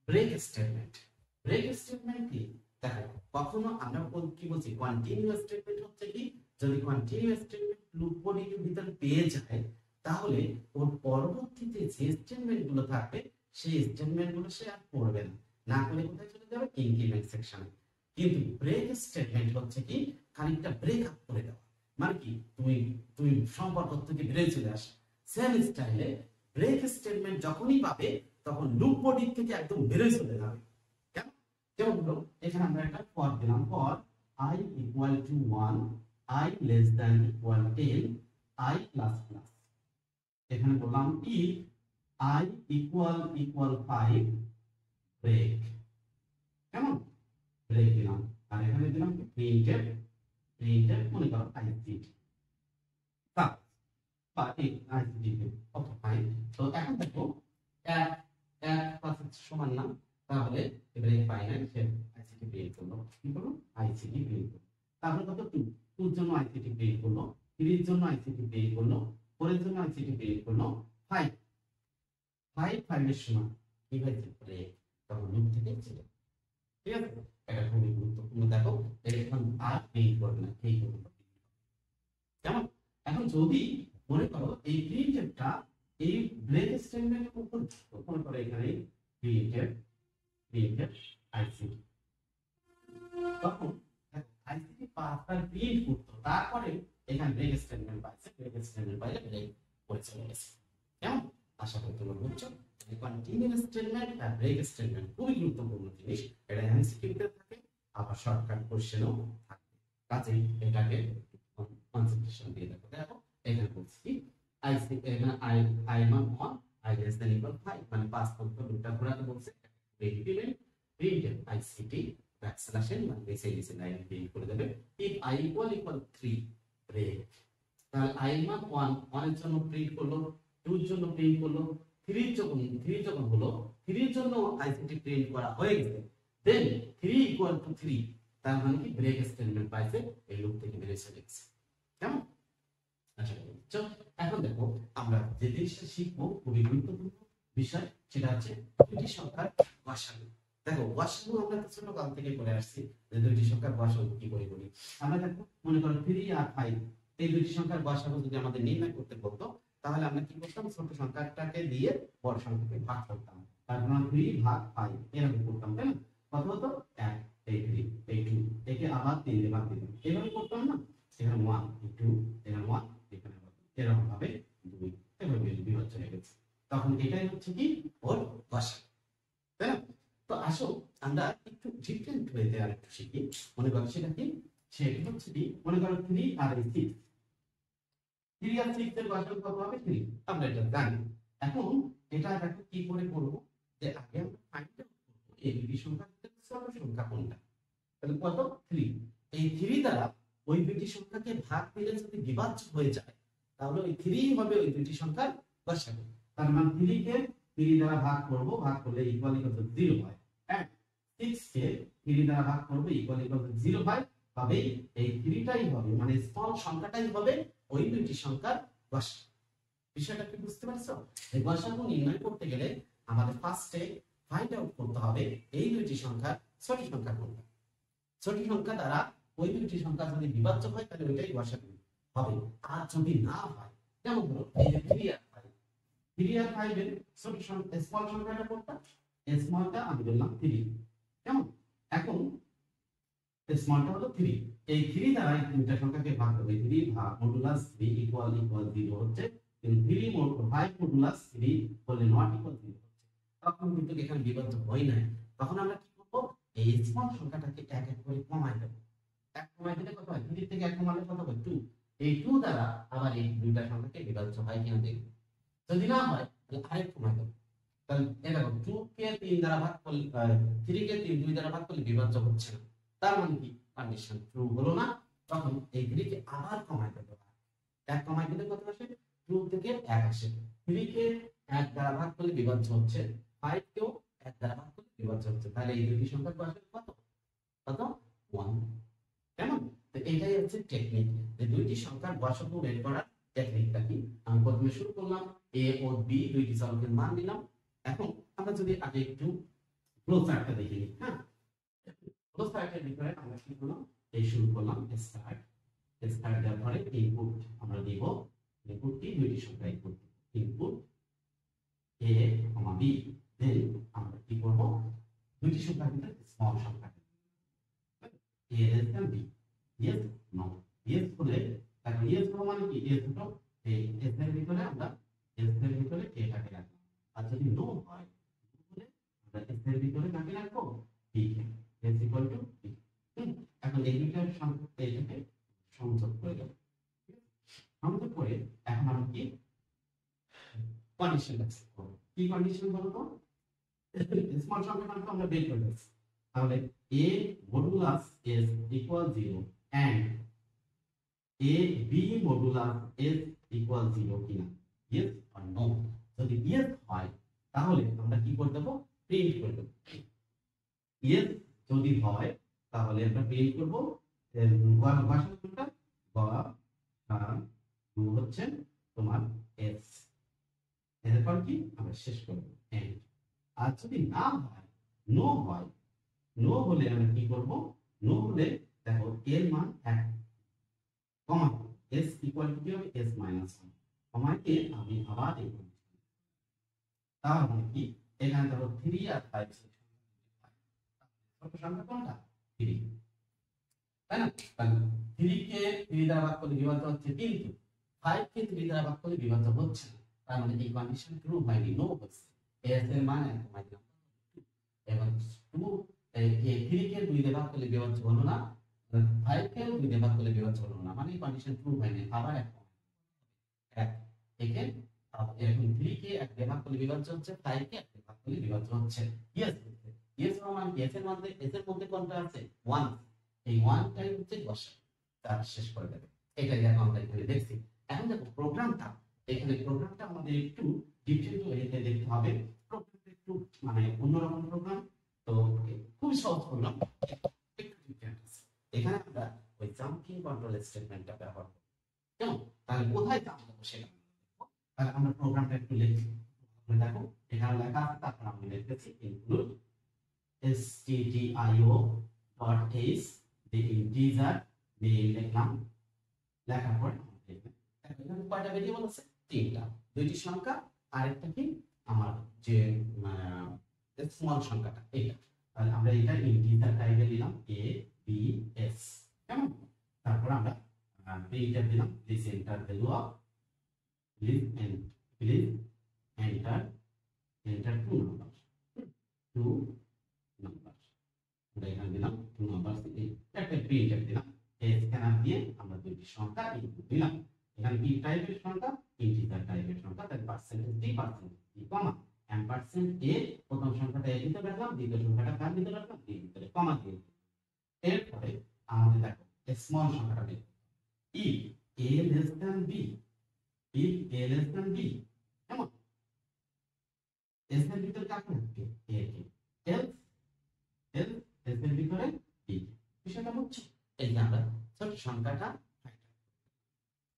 ব্রেক স্টেটমেন্ট, ব্রেক স্টেটমেন্ট কি দেখো, কখনো আমরা কি বলছি কন্টিনিউয়াস স্টেটমেন্ট হচ্ছে কি, যদি কন্টিনিউয়াস স্টেটমেন্ট লুপ বডির ভিতর পেয়ে যায় তাহলে ওর পরবর্তীতে যে স্টেটমেন্ট গুলো থাকবে সেই স্টেটমেন্ট গুলো সে আর পড়বে না, না করে কোথায় চলে যাবে ইনক্রিমেন্ট সেকশনে। কিন্তু ব্রেক স্টেটমেন্ট হচ্ছে কি খানিকটা ব্রেক আপ করে দেওয়া, মানে কি তুমি তুমি সম্পর্ক থেকে বেরিয়ে চলে আসো। সেম স্টাইলে ব্রেক স্টেটমেন্ট যখনই পাবে তখন লুপ বডি থেকে একদম বেরিয়ে চলে যাবে। কেমন? যেমন ধরো এখানে আমরা একটা ফর দিলাম, for i equal to 1, i less than equal 10, i plus plus। এখানে বললাম if i equal 5 break, কেমন ব্রেক দিলাম। আর এখানে দিলাম প্রিন্টেড, প্রিন্টেড মনে করো আইসিটি বা এই আইসিটি। Okay fine. তো এখন দেখো এক সমান না, তাহলে ব্রেক পাই না, সে আইসিটি প্রিন্ট করলো, কি করলো আইসিটি প্রিন্ট করলো। তারপরে কত 2, 2 এর জন্য আইসিটি প্রিন্ট করলো, 3 এর জন্য আইসিটি প্রিন্ট করলো, 4 এর জন্য আইসিটি প্রিন্ট করলো, 5 এর সমান কি হয়েছে ব্রেক, তখন লুপ থেকে চলে। ঠিক আছে, এটা খুবই গুরুত্বপূর্ণ। দেখো এখন আর প্রিন্ট করবে না, এই করবে। কেমন? এখন যদি মনে করো এই প্রিন্টটা এই ব্রেক স্টেটমেন্টের উপর মনে করো এখানে প্রিন্টেড আইসিটি, তখন আইসিটি পাঁচবার প্রিন্ট করতো, তারপরে এখানে ব্রেক স্টেটমেন্ট পাইছে, ব্রেক স্টেটমেন্ট পাইলে ব্রেক করে চলে গেছে। কেমন? আশা করি তোমরা বুঝছো। কন্টিনিউয়াস স্টেটমেন্ট আর ব্রেক স্টেটমেন্ট খুবই গুরুত্বপূর্ণ জিনিস, এটা এমসিকিউতে থাকে আবার শর্টকাট কোশ্চেনও থাকে, কাজেই এটাকে কনসেন্ট্রেশন দিয়ে দেখো। দেখো এখানে বলছি আইসি এখানে আই মান 1, i less than equal 5, মানে 5 পর্যন্ত দুটো ঘোরাতে বলছে। Increment printed ICT backslash n মানে বেসে লাইন প্রিন্ট করে দেবে। if i equal 3 ব্রেক, তাহলে i মান 1 এর জন্য প্রিন্ট করলো, 2 এর জন্য প্রিন্ট করলো, 3 যখন হলো 3 এর জন্য আইসিটি প্রিন্ট করা হয়ে গেছে, দেন 3 = 3, তার মানে কি ব্রেক স্টেটমেন্ট পাইছে, এই লুপ থেকে বেরিয়ে চলে গেছে। কেমন? আচ্ছা চল এখন দেখো আমরা যে জিনিসটা শিখবো খুবই গুরুত্বপূর্ণ বিষয়, সেটা হচ্ছে দুটি সংখ্যার গসাগু। দেখো গসাগু আমরা তো ছোট কাল থেকে করে আসছি, যে দুটি সংখ্যার গসাগু কি করে করি। আমরা দেখো মনে করো 3 আর 5, এই দুটি সংখ্যার গসাগু যদি আমাদের নির্ণয় করতে বলতো তাহলে আমরা কি করতাম, ছোট সংখ্যাটাকে দিয়ে বড় সংখ্যাকে ভাগ করতাম, তারপর 3 ভাগ 5 এরকম করতাম, তাই না? কত হতো 1, এই 3, এই 2, একে আবার 3 দিয়ে ভাগ দিতাম, এইভাবে করতাম না। এখানে 1, 2, এখানে 1, এখানে এরকম ভাবে 2, এভাবে বিভাজ্য হয়ে গেছে, তখন এটাই হচ্ছে কি ওর গসাগু, তাই না? তো আসো আমরা একটু ডিফারেন্ট ওয়েতে আরেকটু শিখি। মনে করো সেটা কি, সেটা হচ্ছে কি মনে করো 3 আর 6, 3 আর 6 এর গসাগু কত হবে 3, আমরা এটা জানি। এখন এটা দেখো কি করে করব, যে আগে আমরা ফাইন্ড আউট করব এই দুটি সংখ্যার ভিতরে ছোট সংখ্যা কোনটা। তাহলে কত 3, এই 3 দ্বারা ওই দুটি সংখ্যাকে ভাগ দিলে যদি বিভাজ্য হয়ে যায় তাহলে ওই 3 হবে ওই দুটি সংখ্যার গসাগু। তার মানে 3 কে 3 দ্বারা ভাগ করব, ভাগ করলে ইকুয়াল 0 হয়, এন্ড 6 কে 3 দ্বারা ভাগ করব ইকুয়াল 0 হয়, তবে এই 3 টাই হবে মানে স্মল সংখ্যাটাই হবে ওই দুটি সংখ্যার গসাগু। বিষয়টা কি বুঝতে পারছো? এই গসাগু নির্ণয় করতে গেলে আমাদের ফার্স্টে ফাইন্ড আউট করতে হবে এই দুটি সংখ্যার ছোট সংখ্যা কোনটা। ছোট সংখ্যা দ্বারা ওই দুটি সংখ্যা যদি বিভাজ্য হয় তাহলে ওইটাই গসাগু হবে, আর যদি না হয়, যেমন ধরো এই যে 3 আর 5, 3 আর 5 এর ছোট সংখ্যা স্মল সংখ্যাটা কোনটা, স্মলটা আমি বললাম 3, কেমন? এখন স্মলটা হলো 3, এই 3 দ্বারা এই তিনটা সংখ্যাকে ভাগ করবে, 3 ভাগ মডুলাস 3 ইকুয়াল 0 হচ্ছে, কিন্তু 3 মোড 5 মডুলাস 3 হলে নট ইকুয়াল 0 হচ্ছে। তখন কিন্তু এখানে বিভাজ্য হয় না, তখন আমরা কি করব, এই স্মল সংখ্যাটাকে এক এক করে কমাই দেব। এক কমাই দিলে কত হয়, 3 থেকে এক কমালে কত হয় 2, এই 2 দ্বারা আবার এই দুইটা সংখ্যাকে বিভাজ্য হয় কিনা দেখব। যদি না হয় তাহলে আরেক কমাই দেব। তাহলে এই দেখো 2 কে 3 দ্বারা ভাগ করলে 3 কে 3 2 দ্বারা ভাগ করলে বিভাজ্য হচ্ছে না, তার মানে কি কন্ডিশন ট্রু হলো না। তখন এই 3 কে আবার কমাই দেব, এক কমাই দিলে কত আসে, 2 থেকে 1 আসে। 3 কে 1 দ্বারা ভাগ করলে বিভাজ্য হচ্ছে, 5 কেও 1 দ্বারা ভাগ করলে বিভাজ্য হচ্ছে, তাহলে এই দুটি সংখ্যা আসলে কত কত 1। কেমন? তো এটাই হচ্ছে টেকনিক, যে দুইটি সংখ্যার গসাগু বের করার টেকনিকটা কি। আমি প্রথমে শুরু করলাম, a ও b দুইটি চলকের মান নিলাম। এখন আমরা যদি আগে একটু ফ্লো চার্টটা দেখে নিই। হ্যাঁ, ফ্লো চার্টের ভিতরে আমরা কি করলাম, এই শুরু করলাম স্টার্ট, স্টার্ট দেওয়ার পরে ইনপুট আমরা দিব, ইনপুট কি দুইটি সংখ্যা ইনপুট, ইনপুট a, b, দেন আমরা কি করব, দুইটি সংখ্যার ভিতরে স্মল সংখ্যা a less than b, yes no, yes হলে তাহলে yes হলো মানে কি, yes হলো এই s এর ভিতরে আমরা s এর ভিতরে a টাকে রাখলাম, আর যদি no হয় তাহলে আমরা s এর ভিতরে কাকে রাখবো, b K, s equal to b। এখন এই দুইটার সংযোগ এইটাকে সংযোগ করে দেব, সংযোগ করে এখন আমরা কি কন্ডিশন লাগছে, কি কন্ডিশন বলো তো, স্মল সংখ্যাটা তো আমরা বের করে দিচ্ছি, তাহলে a modulus s equal 0 and a b modulus s equal 0 কিনা, yes or no। যদি yes হয় তাহলে আমরা কি করে দেব, প্রিন্ট করে দেব। yes যদি হয় তাহলে আমরা প্রিন্ট করব ভাষাটা হচ্ছে তোমার s, এরপর কি আমরা শেষ করব এন্ড। আর যদি না হয়, নো হয়, নো হলে আমরা কি করব, নো হলে দেখো এর মান 1 কমা s ইকুয়াল টু কি হবে, s মাইনাস 1 কমাকে আমি আবার এই তাহলে কি এখানে ধরো 3 আর 5 ছোট সংখ্যা কোনটা 3, তাই না, তাহলে 3 কে 3 দ্বারা ভাগ করলে বিভাজ্য হচ্ছে, কিন্তু 5 কে 3 দ্বারা ভাগ করলে বিভাজ্য হচ্ছে না, তার মানে এই কন্ডিশন ট্রু হয়নি, নো হচ্ছে, s এর মান কমাই দিলাম, এবং 2 এই 3 কে 2 দিয়ে ভাগ করলে বিভাজ্য হলো না, 5 কে 2 দিয়ে ভাগ করলে বিভাজ্য হলো না, মানে কন্ডিশন ট্রু হয়নি, আবার এক একে এরকম 3 কে 1 দিয়ে ভাগ করলে বিভাজ্য হচ্ছে, 5 কে 1 দিয়ে ভাগ করলে বিভাজ্য হচ্ছে, ইয়েস ইয়েস মানে s এর মধ্যে কোনটা আছে 1, এই 1 টাই হচ্ছে গসা, তার শেষ করে দেবে। এটাই এখন আমরা এখানে দেখছি। এখন দেখো প্রোগ্রামটা, এখানে প্রোগ্রামটা আমাদের একটু ডিফারেন্ট ওয়েতে দেখতে হবে, প্রোগ্রামটা একটু মানে অন্যরকম প্রোগ্রাম, তো খুব সহজ প্রোগ্রাম, একটু ডিফারেন্ট আছে। এখানে আমরা ওই জাম্পিং কন্ট্রোল স্টেটমেন্টটা ব্যবহার করব, কেমন, তাহলে কোথায় জাম্প দেবো সেটা দেখব। তাহলে আমরা প্রোগ্রামটা একটু লিখি, দেখো এখানে লেখা আছে, তারপর আমি লিখতেছি ইনক্লুড stdio.h the integer দিয়ে লিখলাম, লেখার পর এখানে কয়টা ভেরিয়েবল আছে, 3টা, দুইটি সংখ্যা আর একটা কি আমার যে স্মল সংখ্যাটা এটা, তাহলে আমরা এটা ইন্টিজার টাইপে দিলাম a b s, কেমন, তারপর আমরা প্রিন্টার দিলাম please enter value of, please enter 2 number, 2 number, আমরা এখানে দিলাম 2 নাম্বার, একটা প্রিন্টার দিলাম, এই স্ক্যানার দিয়ে আমরা দুইটি সংখ্যা ইনপুট দিলাম, এখানে কি টাইপের সংখ্যা, ইন্টিজার টাইপের সংখ্যা, তাহলে পার্সেন্টেজ d কমা এম্পারসেন্ট a, প্রথম সংখ্যাটা এর ভিতরে রাখলাম, দ্বিতীয় সংখ্যাটা কার ভিতরে রাখলাম, d এর ভিতরে, কমা দিয়ে, এরপরে আমাদের দেখো স্মল সংখ্যাটা বের, if a less than b, if a less than b, কেমন, s এর ভিতরে কাকে রাখবে, a কে, else s এর ভিতরে b, বিষয়টা বুঝছো, এই যে আমরা ছোট সংখ্যাটা,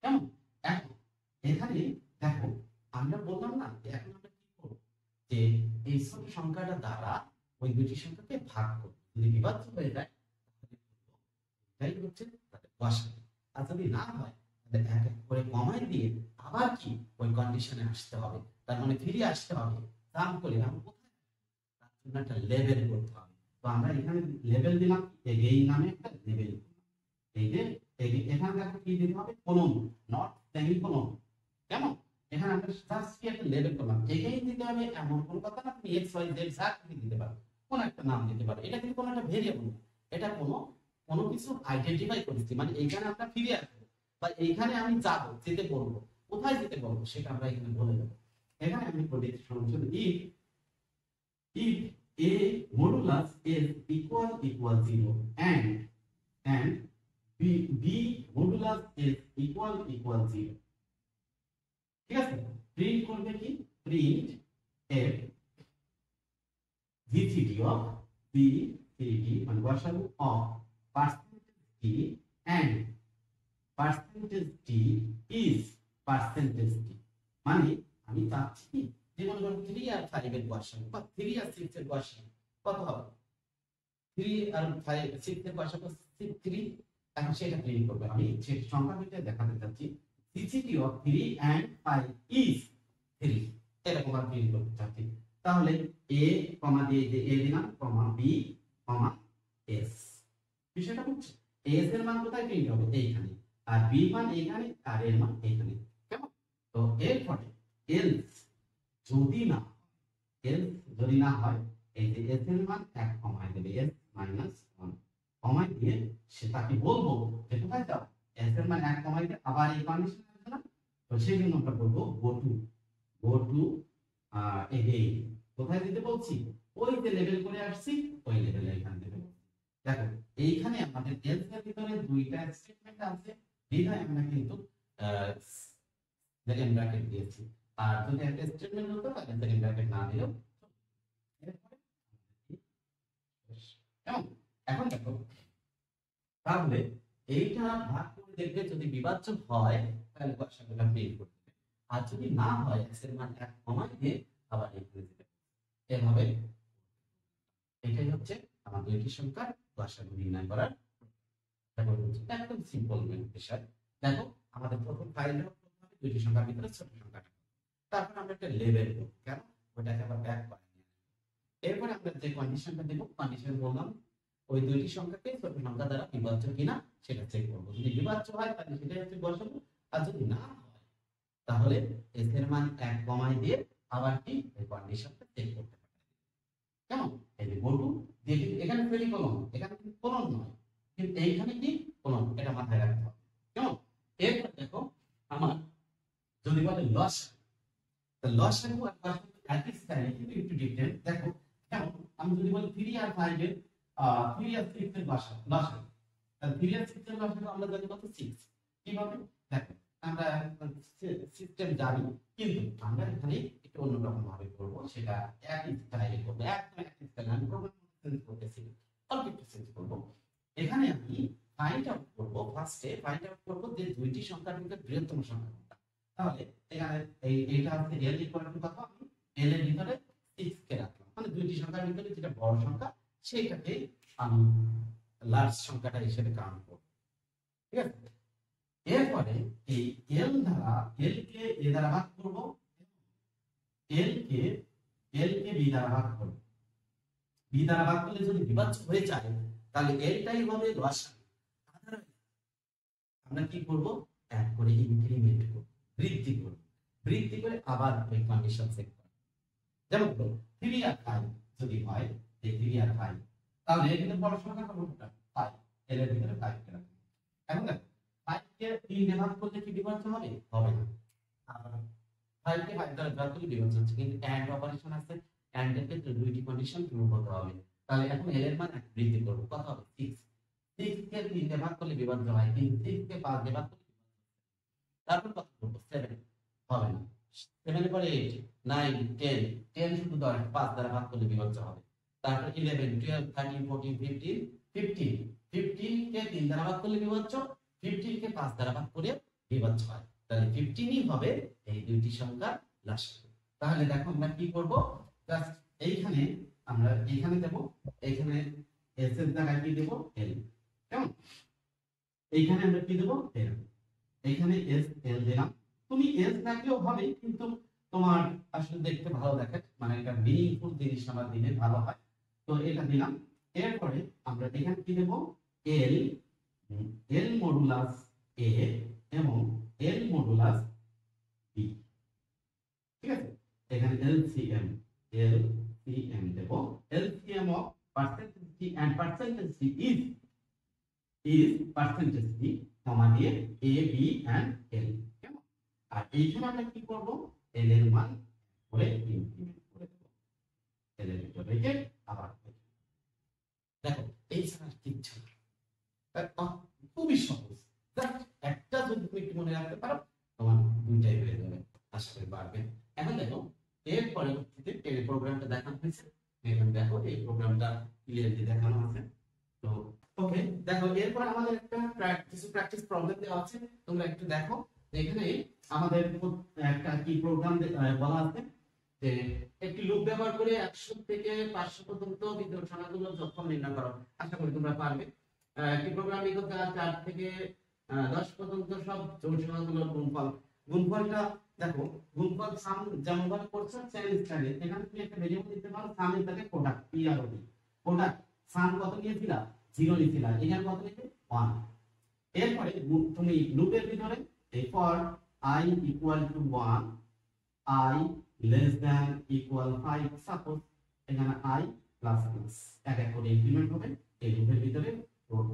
কেমন। এখন এখানে দেখো আমরা বললাম না, এখন আমরা কি করব, যে এই ছোট সংখ্যাটা দ্বারা ওই দুটি সংখ্যাকে ভাগ করব, যদি বিভাজ্য হয়ে যায় তাহলে এটাই হচ্ছে তাদের গসাগু, আর যদি না হয় তাহলে এক এক করে কমাই দিয়ে আবার কি ওই কন্ডিশনে আসতে হবে, তার মানে ফিরে আসতে হবে, দাম করে আমরা কোথায়, তার জন্য একটা লেভেল করতে হবে, তো আমরা এখানে লেভেল দিলাম, এগেইন নামে একটা লেভেল। এই যে এখানে দেখো কি দিতে হবে, কোলন, নট সেমিকোলন। কেমন? এখানে আমরা জাস্ট কি একটা লেবেল করলাম, এগেইন দিতে হবে এমন কোনো কথা না, তুমি এক্স ওয়াই জেড যা কিছু দিতে পারো, কোন একটা নাম দিতে পারো। এটা কিন্তু কোনো একটা ভেরিয়েবল না, এটা কোনো কিছু আইডেন্টিফাই করেছি, মানে এইখানে আমরা ফিরে আসবো বা এইখানে আমি যাব, যেতে বলবো, কোথায় যেতে বলবো সেটা আমরা এখানে বলে দেবো। এখানে আমি প্রোডাক্ট সংযোজন if a modulus is equal 0 and b modulus is equal 0, ঠিক আছে? প্রিন্ট করবে কি, print f gcd of b3d মানে গসাগু of percentage d and percentage d is percentage d। মানে আমি চাচ্ছি কি, যে মনে করো 3 আর 5 এর গসাগু বা 3 আর 6 এর গসাগু কত হবে, 3 আর 5 6 এর গসাগু 3। এখন সেটা প্রিন্ট করবে, আমি যে সংখ্যা দুটো দেখাতে চাচ্ছি, gcd of 3 and 5 is 3, এরকম আর প্রিন্ট করতে চাচ্ছি। তাহলে a কমা দিয়ে যে a দিলাম, কমা b কমা s। বিষয়টা বুঝছো? s এর মান কোথায় প্রিন্ট হবে, এইখানে, আর b মান এইখানে, আর এর মান এইখানে। কেমন? তো এর পরে else যদি না হয়, এই যে s এর মান 1 কমায় দেবে, s minus 1 কমায় দিয়ে সেটাকে বলবো যে কোথায় যাও, s এর মান 1 কমায় দিয়ে আবার এই কন্ডিশন আসবে না, তো সেই জন্য আমরা বলবো go to again। কোথায় দিতে বলছি, ওই যে লেভেল করে আসছি ওই লেভেলে এখানে দেব। দেখো এইখানে আমাদের else এর ভিতরে দুইটা স্টেটমেন্ট আছে, বিধায় আমরা কিন্তু সেকেন্ড ব্র্যাকেট দিয়েছি। আর যদি একটা স্টেটমেন্ট হতো তাহলে সেকেন্ড ব্র্যাকেট না দিলেও। কেমন? এখন দেখো, তাহলে এইটা ভাগ করে দেখবে, যদি বিভাজ্য হয় তাহলে গসাগুটা প্রিন্ট করতে হবে, আর যদি না হয় x এর মান 1 কমায় দিয়ে আবার এখানে দিতে হবে। এভাবে এটাই হচ্ছে আমার দুইটি সংখ্যার গসাগু নির্ণয় করার একদম সিম্পল বিষয়। দেখো আমাদের প্রথম ফাইলটা করতে হবে দুইটি সংখ্যার ভিতরে ছোট সংখ্যাটা, তারপর আমরা একটা লেবেল করব, কেন ওটাকে আবার ব্যাক করে নিয়ে এরপর আমরা যে কন্ডিশনটা দেব, কন্ডিশন বললাম ওই দুইটি সংখ্যাকে ছোট সংখ্যা দ্বারা বিভাজ্য কিনা সেটা চেক করব, যদি বিভাজ্য হয় তাহলে সেটাই হচ্ছে গসাগু, আর যদি না হয় তাহলে s এর মান 1 কমাই দিয়ে আবার কি এই কন্ডিশনটা চেক করতে পারি। কেমন? এই যে গো টু দিয়ে এখানে সেমিকোলন, এখানে কিন্তু কোলন নয়, কিন্তু এইখানে কি কোলন, এটা মাথায় রাখতে হবে। কেমন? এরপর দেখো আমার যদি বলে লসাগু আর গসাগু একই স্টাইলে কিন্তু একটু ডিফারেন্ট। দেখো কেমন, আমি যদি বলি 3 আর 5 এর 3 আর 6 এর লসাগু, তাহলে 3 আর 6 এর লসাগু আমরা জানি কত, 6। কিভাবে? দেখো আমরা সিস্টেম জানি, কিন্তু আমরা এখানে একটু অন্যরকম ভাবে করব, সেটা একই স্টাইলে করব, একদম একই স্টাইলে আমি প্রোগ্রাম চেঞ্জ করতেছি, অল্প একটু চেঞ্জ করব। এখানে আমি ফাইন্ড আউট করব, ফার্স্টে ফাইন্ড আউট করব যে দুইটি সংখ্যার মধ্যে বৃহত্তম সংখ্যা কোনটা। তাহলে এখানে এইটা হচ্ছে l ইকুয়াল টু কত, আমি l এর ভিতরে 6 কে রাখলাম, মানে দুইটি সংখ্যার ভিতরে যেটা বড় সংখ্যা সেটাকে আমি লার্জ সংখ্যাটা হিসেবে কাউন্ট করব। ঠিক আছে? এরপরে এই l কে a দ্বারা ভাগ করব, l কে b দ্বারা ভাগ করব। b দ্বারা ভাগ করলে যদি বিভাজ্য হয়ে যায় তাহলে এটাই হবে লসাগু। আমরা কি করব, এক করে ইনক্রিমেন্ট করব, বৃদ্ধি করে আবার ওই কন্ডিশন চেক করব। যেমন 3 আর 5 যদি হয়, এই 3 আর 5, তাহলে এখানে বড় সংখ্যা কোনটা, 5, এর ভিতরে 5 কে রাখব। এখন দেখো 5 কে 3 দিয়ে ভাগ করলে কি বিভাজ্য হবে, হবে না। আর 5 কে 5 দ্বারা ভাগ করলে বিভাজ্য হচ্ছে, কিন্তু এন্ড অপারেশন আছে, এন্ড এর ক্ষেত্রে দুইটি কন্ডিশন পূরণ করতে হবে। তাহলে এখন এর এর মান বৃদ্ধি করব, কত হবে, 6। 6 কে 3 দিয়ে ভাগ করলে বিভাজ্য হয়, কিন্তু 6 কে 5 দিয়ে ভাগ করলে, তারপর কত করব, 7, হবে না। 7 এর পরে 8, 9, 10, 10 শুধু 5 দ্বারা ভাগ করলে বিভাজ্য হবে। তারপর 11, 12, 13, 14, 15, 15 কে 3 দ্বারা ভাগ করলে বিভাজ্য, 15 কে 5 দ্বারা ভাগ করে বিভাজ্য হয়। তাহলে 15ই হবে এই দুইটি সংখ্যার লসাগু। তাহলে দেখো আমরা কি করব, জাস্ট এইখানে আমরা এইখানে দেব, এইখানে s এর জায়গায় কি দেব, l। কেমন? এইখানে আমরা কি দেব, l। এইখানে s l দিলাম, তুমি s রাখলেও হবে, কিন্তু তোমার আসলে দেখতে ভালো দেখে, মানে একটা মিনিংফুল জিনিস আমার দিলে ভালো হয়, তো এটা দিলাম। এরপরে আমরা এখানে কি দেব এল এল মডুলাস এ এবং এল মডুলাস বি, ঠিক আছে। এখানে এলসিএম দেব, LCM of percentage T and percentage T is percentage T comma দিয়ে এ বি এন্ড এল, কেমন। আর এইখানে আমরা কি করব এল এর মান করে ইনক্রিমেন্ট করে দেব, এল এর ভিতরে রেখে আবার দেখো এই ছাড়া কিচ্ছু না, খুবই সহজ। একটা যদি তুমি একটু মনে রাখতে পারো তোমার দুইটাই হয়ে যাবে, আশা করি পারবে। এখন দেখো এর পরবর্তীতে এই প্রোগ্রামটা দেখানো হয়েছে, এখানে দেখো এই প্রোগ্রামটা ক্লিয়ারলি দেখানো আছে। তো ওকে দেখো এরপর আমাদের একটা কিছু প্র্যাকটিস প্রবলেম দেওয়া আছে, তোমরা একটু দেখো। এখানে আমাদের একটা কি প্রোগ্রাম বলা আছে যে একটি লুপ ব্যবহার করে 100 থেকে 500 পর্যন্ত বিদ্যুৎ সংখ্যাগুলোর যোগফল নির্ণয় করো। আশা করি তোমরা পারবে। একটি প্রোগ্রাম লিখতে 4 থেকে 10 পর্যন্ত সব জোড় সংখ্যাগুলোর গুণফলটা দেখো, গুণফল সাম যেমন ভাবে করছো সেম স্টাইলে এখানে তুমি একটা ভেরিয়েবল দিতে পারো, সাম এর সাথে প্রোডাক্ট পিআরওডি, প্রোডাক্ট সাম কত নিয়েছিলা 0 নিয়েছিলা, এখানে কত নিতে 1। এরপরে তুমি লুপের ভিতরে এই for i equal to 1 i less than equal 5 suppose এখানে i প্লাস প্লাস এক এক করে ইনক্রিমেন্ট হবে এই লুপের ভিতরে।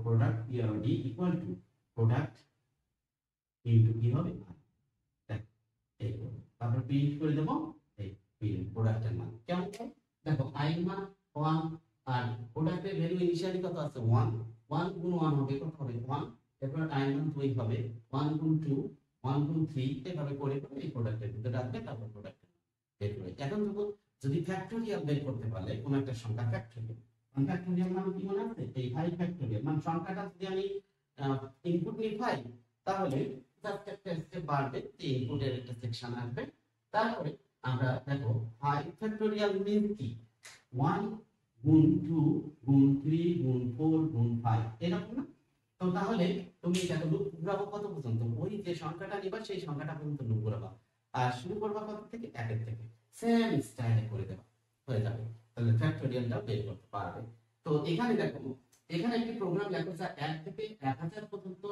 Product P R O D equal to product into কি হবে এই করব, তারপর প্রিন্ট করে দেব এই প্রিন্ট প্রোডাক্টের মান কেমন হয় দেখো, i এর মান 1 আর প্রোডাক্টের ভ্যালু ইনিশিয়ালি কত আছে 1, 1 গুণ 1 হবে কত হবে 1, এরপর i এর মান 2 হবে, 1 গুণ 2 1 গুণ 3 এভাবে করে করে এই প্রোডাক্টের ভিতরে রাখবে, তারপর প্রোডাক্ট বের করে। এখন যদি ফ্যাক্টরিয়াল বের করতে পারলে কোন একটা সংখ্যা ফ্যাক্টরিয়াল, ফ্যাক্টরিয়াল মানে কি মনে আছে এই 5 ফ্যাক্টরিয়াল মানে সংখ্যাটা যদি আমি ইনপুট নিই 5 তাহলে জাস্ট একটা স্টেপ বাড়বে, এই ইনপুটের একটা সেকশন আসবে, তারপরে আমরা দেখো 5 ফ্যাক্টরিয়াল মিন্স কি 1 গুণ 2 গুণ 3 গুণ 4 গুণ 5 এরকম না। তো তাহলে তুমি দেখো লুপ ঘুরাবো কত পর্যন্ত, ওই যে সংখ্যাটা নিবা সেই সংখ্যাটা পর্যন্ত লুপ ঘুরাবা, আর শুরু করবা কত থেকে 1 এর থেকে, সেম স্টাইলে করে দেবা হয়ে যাবে, তাহলে ফ্যাক্টরিয়ালটা বের করতে পারবে। তো এখানে দেখো এখানে একটি প্রোগ্রাম লেখা আছে 1 থেকে 1000 পর্যন্ত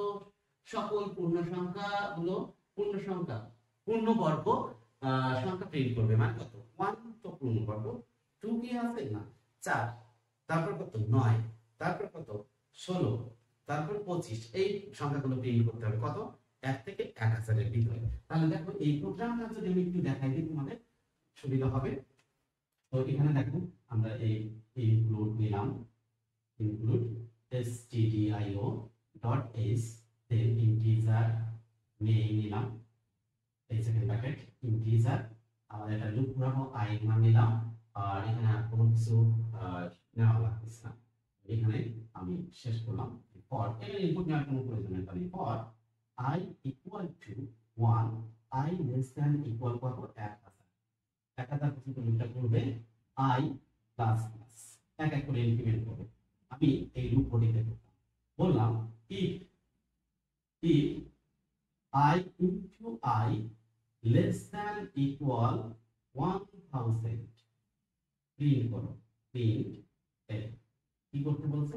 সকল পূর্ণ সংখ্যাগুলো পূর্ণবর্গ সংখ্যা প্রিন্ট করবে, মানে কত 1 তো পূর্ণবর্গ, 2 কি আছে না 4, তারপর কত 9, তারপর কত 16, তারপর 25 এই সংখ্যাগুলো প্রিন্ট করতে হবে কত 1 থেকে 1000 এর ভিতরে। তাহলে দেখো এই প্রোগ্রামটা যদি আমি একটু দেখাই দিই তোমাদের সুবিধা হবে। তো এখানে দেখো আমরা এই ইনক্লুড নিলাম, ইনক্লুড stdio.h then integer নেই নিলাম এই সেকেন্ড ব্র্যাকেট ইন্টিজার, আমাদের এটা লুপ ঘোরাবো i এর মান নিলাম, আর এখানে আর কোনো কিছু নেওয়া লাগছে না, এখানে আমি শেষ করলাম। ফর এর ইনপুট নেওয়ার কোনো প্রয়োজন নেই, তাহলে for i equal to 1 i less than equal কত 1000 পর্যন্ত লুপটা করবে i প্লাস প্লাস এক এক করে ইনক্রিমেন্ট করবে। আমি এই লুপ বডিতে বললাম if i into i less than equal 1000 print করো, প্রিন্ট এর কি করতে বলছে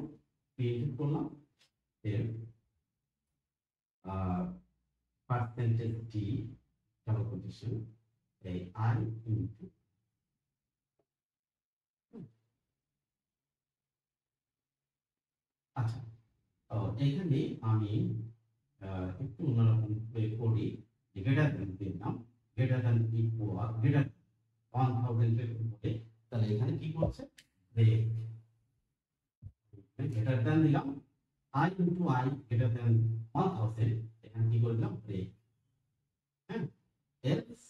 প্রিন্ট করলাম এর পার্সেন্টেজ টি ডাবল কোটেশন এই i into আচ্ছা এখানে আমি একটু অন্যরকম করি, গ্রেটার দ্যান দিলাম, গ্রেটার দ্যান ইকুয়াল গ্রেটার 1000 এর উপরে, তাহলে এখানে কি করছে ব্রেক, গ্রেটার দ্যান দিলাম i into i greater than 1000 এখানে কি করলাম ব্রেক, হ্যাঁ else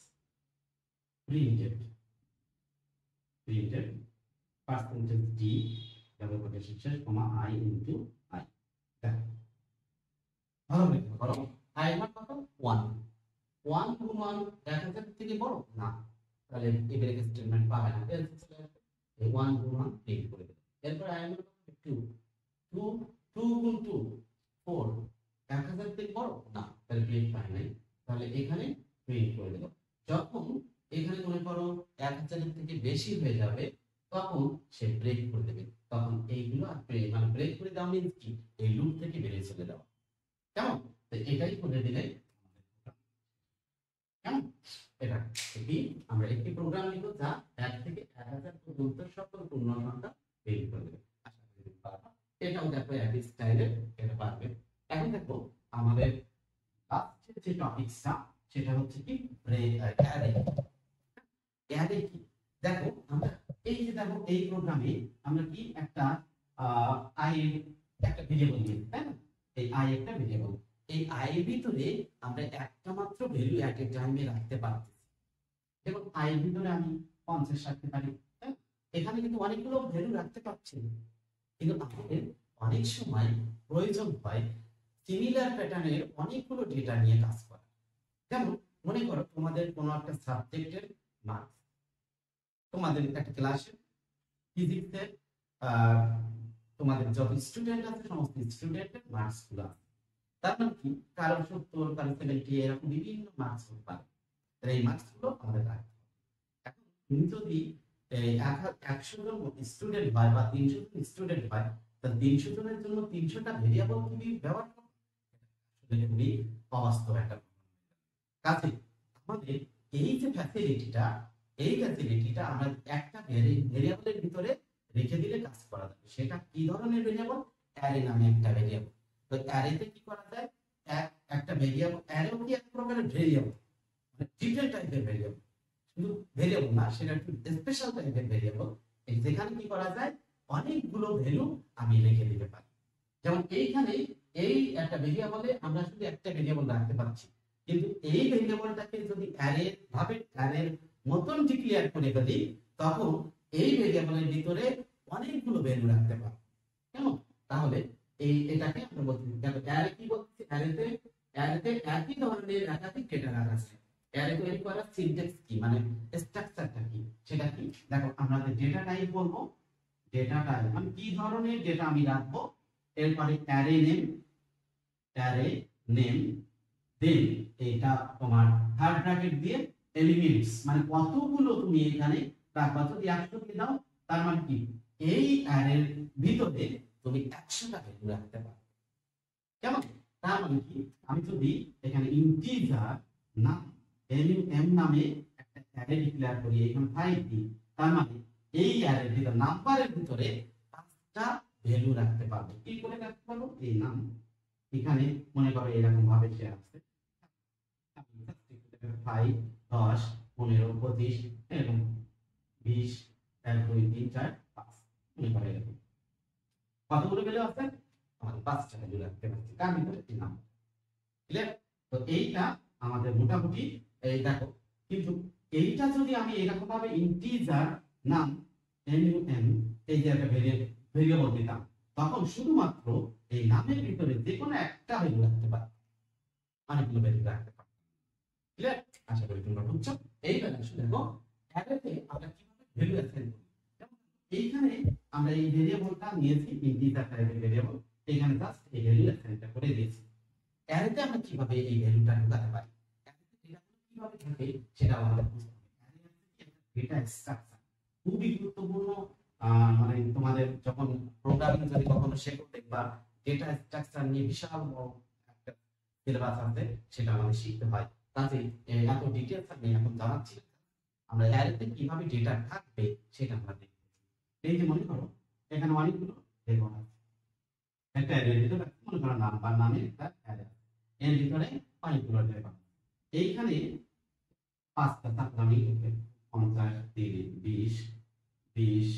printed percentage T double quotation শেষ কমা i into i, ভালো করে করো i এর মান কত 1 গুণ 1 1000 থেকে বড় না, তাহলে এই ব্রেক স্টেটমেন্ট পাবে না, এলস চলে আসবে এই 1 গুণ 1 প্রিন্ট করে দেবে। এরপর i এর মান 2 গুণ 2 4 1000 থেকে বড় না, তাহলে প্রিন্ট পায় নাই, তাহলে এখানে প্রিন্ট করে দেব। যখন এখানে মনে করো 1000 এর থেকে বেশি হয়ে যাবে তখন সে ব্রেক করে দেবে, তখন এইগুলো আর মানে ব্রেক করে দেওয়া মিন্স কি এই লুপ থেকে বেরিয়ে চলে যাওয়া। কেমন? তো এটাই করে দিলে কেমন এটা কি আমরা একটি প্রোগ্রাম লিখব যা 1 থেকে 1000 পর্যন্ত সকল পূর্ণ সংখ্যা বের করে দেবে। আশা করি পারবা। এটাও দেখো একই স্টাইলে এটা পারবে। এখন দেখো আমাদের লাস্টের যে টপিকটা সেটা হচ্ছে কি অ্যারে। অ্যারে কি দেখো আমরা এই যে দেখো এই প্রোগ্রামে আমরা কি একটা আই একটা ভেরিয়েবল নিয়ে তাই না, এই আই একটা ভেরিয়েবল, এই আই এর ভিতরে আমরা একটা মাত্র ভ্যালু এট এ টাইমে রাখতে পারতেছি। যেমন আই এর ভিতরে আমি 50 রাখতে পারি, তাই না? এখানে কিন্তু অনেকগুলো ভ্যালু রাখতে পারছি, কিন্তু আমাদের অনেক সময় প্রয়োজন হয় সিমিলার প্যাটার্নের অনেকগুলো ডেটা নিয়ে কাজ করা। যেমন মনে করো তোমাদের কোনো একটা সাবজেক্টের মার্কস, তোমাদের একটা ক্লাসে ফিজিক্সের তোমাদের যত স্টুডেন্ট আছে সমস্ত স্টুডেন্টের মার্কস গুলো আছে। তার মানে কি কারো 70 কারো 70 এরকম বিভিন্ন মার্কস হতে পারে। এই মার্কস গুলো আমাদের রাখতে হবে। এখন তুমি যদি 100 জন স্টুডেন্ট হয় বা 300 জন স্টুডেন্ট হয়, তা 300 জনের জন্য 300টা ভেরিয়েবল তুমি ব্যবহার করো, এটা খুবই অবাস্তব একটা কাজে আমাদের এই যে ফ্যাসিলিটিটা আমরা একটা ভেরিয়েবলের ভিতরে রেখে দিলে কাজ করা যাবে। সেটা কি ধরনের ভেরিয়েবল? অ্যারে নামে একটা ভেরিয়েবল। তো অ্যারেতে কি করা যায়, একটা ভেরিয়েবল, অ্যারেও কি এক প্রকারের ভেরিয়েবল, মানে ডিফারেন্ট টাইপের ভেরিয়েবল, শুধু ভেরিয়েবল না, সেটা একটু স্পেশাল টাইপের ভেরিয়েবল। যেখানে কি করা যায় অনেকগুলো ভ্যালু আমি রেখে দিতে পারি। যেমন এইখানে এই একটা ভেরিয়েবলে আমরা শুধু একটা ভেরিয়েবল রাখতে পারছি, কিন্তু এই ভেরিয়েবলটাকে যদি অ্যারের মতন ডিক্লেয়ার করে ফেলি, তখন এই ভেরিয়েবলের ভিতরে অনেকগুলো ভ্যালু রাখতে পারবো। কেমন? তাহলে এটাকে আমরা বলতে দেখো অ্যারে কি বলছি, অ্যারেতে একই ধরনের একাধিক ডেটা রাখা আছে। অ্যারে তৈরি করার সিনট্যাক্স কি, মানে স্ট্রাকচারটা কি, সেটা কি দেখো আমরা ডেটা টাইপ বলবো। ডেটা টাইপ মানে কি ধরনের ডেটা আমি রাখবো, এরপরে অ্যারে নেম দেন এটা তোমার থার্ড ব্র্যাকেট দিয়ে এলিমেন্টস, মানে কতগুলো তুমি এখানে রাখবা। যদি 100 দিয়ে দাও তার মানে কি এই অ্যারের ভিতরে তুমি 100টা ভ্যালু রাখতে পারো। কেমন? তার মানে কি আমি যদি এখানে ইন্টিজার নাম এম নামে একটা অ্যারে ডিক্লেয়ার করি, এখানে 5 দিই, তার মানে এই অ্যারের ভিতরে নাম্বারের ভিতরে 5টা ভ্যালু রাখতে পারবো। কি করে রাখতে পারবো? এই নাম এখানে মনে করো এরকম ভাবে সে আছে 5 10 15 25 এরকম 20 1 2 3 4 5 মনে করো এরকম কতগুলো ভ্যালু আছে, আমাদের 5টা ভ্যালু রাখতে পারছি কার ভিতরে? এই নাম। ক্লিয়ার? তো এইটা আমাদের মোটামুটি এই দেখো, কিন্তু এইটা যদি আমি এরকম ভাবে ইন্টিজার নাম এন এই যে একটা ভেরিয়েবল দিতাম, তখন শুধুমাত্র এই নামের ভিতরে যে কোনো একটা ভ্যালু রাখতে পারি, অনেকগুলো ভ্যালু রাখতে পারি। ক্লিয়ার? আশা করি তোমরা বুঝছো। এইবার আসলে দেখো অ্যারেতে আমরা কিভাবে ভ্যালু অ্যাসাইন করি। এইখানে আমরা এই ভেরিয়েবলটা নিয়েছি ইন্টিজার টাইপের ভেরিয়েবল, এখানে জাস্ট এই ভ্যালু অ্যাসাইনটা করে দিয়েছি। অ্যারেতে আমরা কিভাবে এই ভ্যালুটা ঢোকাতে পারি, কিভাবে থাকে সেটা আমাদের বুঝতে হবে। অ্যারে হচ্ছে কি একটা ডেটা স্ট্রাকচার, খুবই গুরুত্বপূর্ণ। মানে তোমাদের যখন প্রোগ্রামিং যদি কখনো শেখো দেখবা ডেটা স্ট্রাকচার নিয়ে বিশাল বড় একটা সিলেবাস আছে, সেটা আমাদের শিখতে হয়। কাজে এত ডিটেইলস আমি এখন জানাচ্ছি, আমরা অ্যারেতে কিভাবে ডেটা থাকবে সেটা আমরা দেখব। এই যে মনে করো এখানে অনেকগুলো রেকর্ড আছে, একটা অ্যারের ভিতরে মনে করো নাম্বার নামে একটা অ্যারে, এর ভিতরে অনেকগুলো রেকর্ড। এইখানে 5টা তারপর আমি 50 30 20 20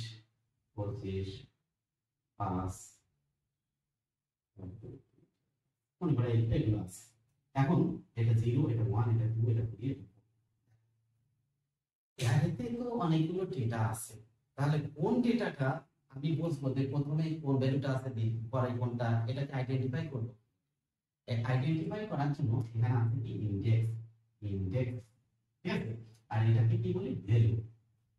25 5 মনে করে এগুলো আছে। এখন এটা 0 এটা 1 এটা 2 এটা 3 অ্যারেতে তো অনেকগুলো ডেটা আছে, তাহলে কোন ডেটাটা আমি বুঝবো যে প্রথমে কোন ভ্যালুটা আছে পরে কোনটা, এটাকে আইডেন্টিফাই করব। আইডেন্টিফাই করার জন্য এখানে আছে কি ইনডেক্স, ঠিক আছে, আর এটাকে কি বলি ভ্যালু।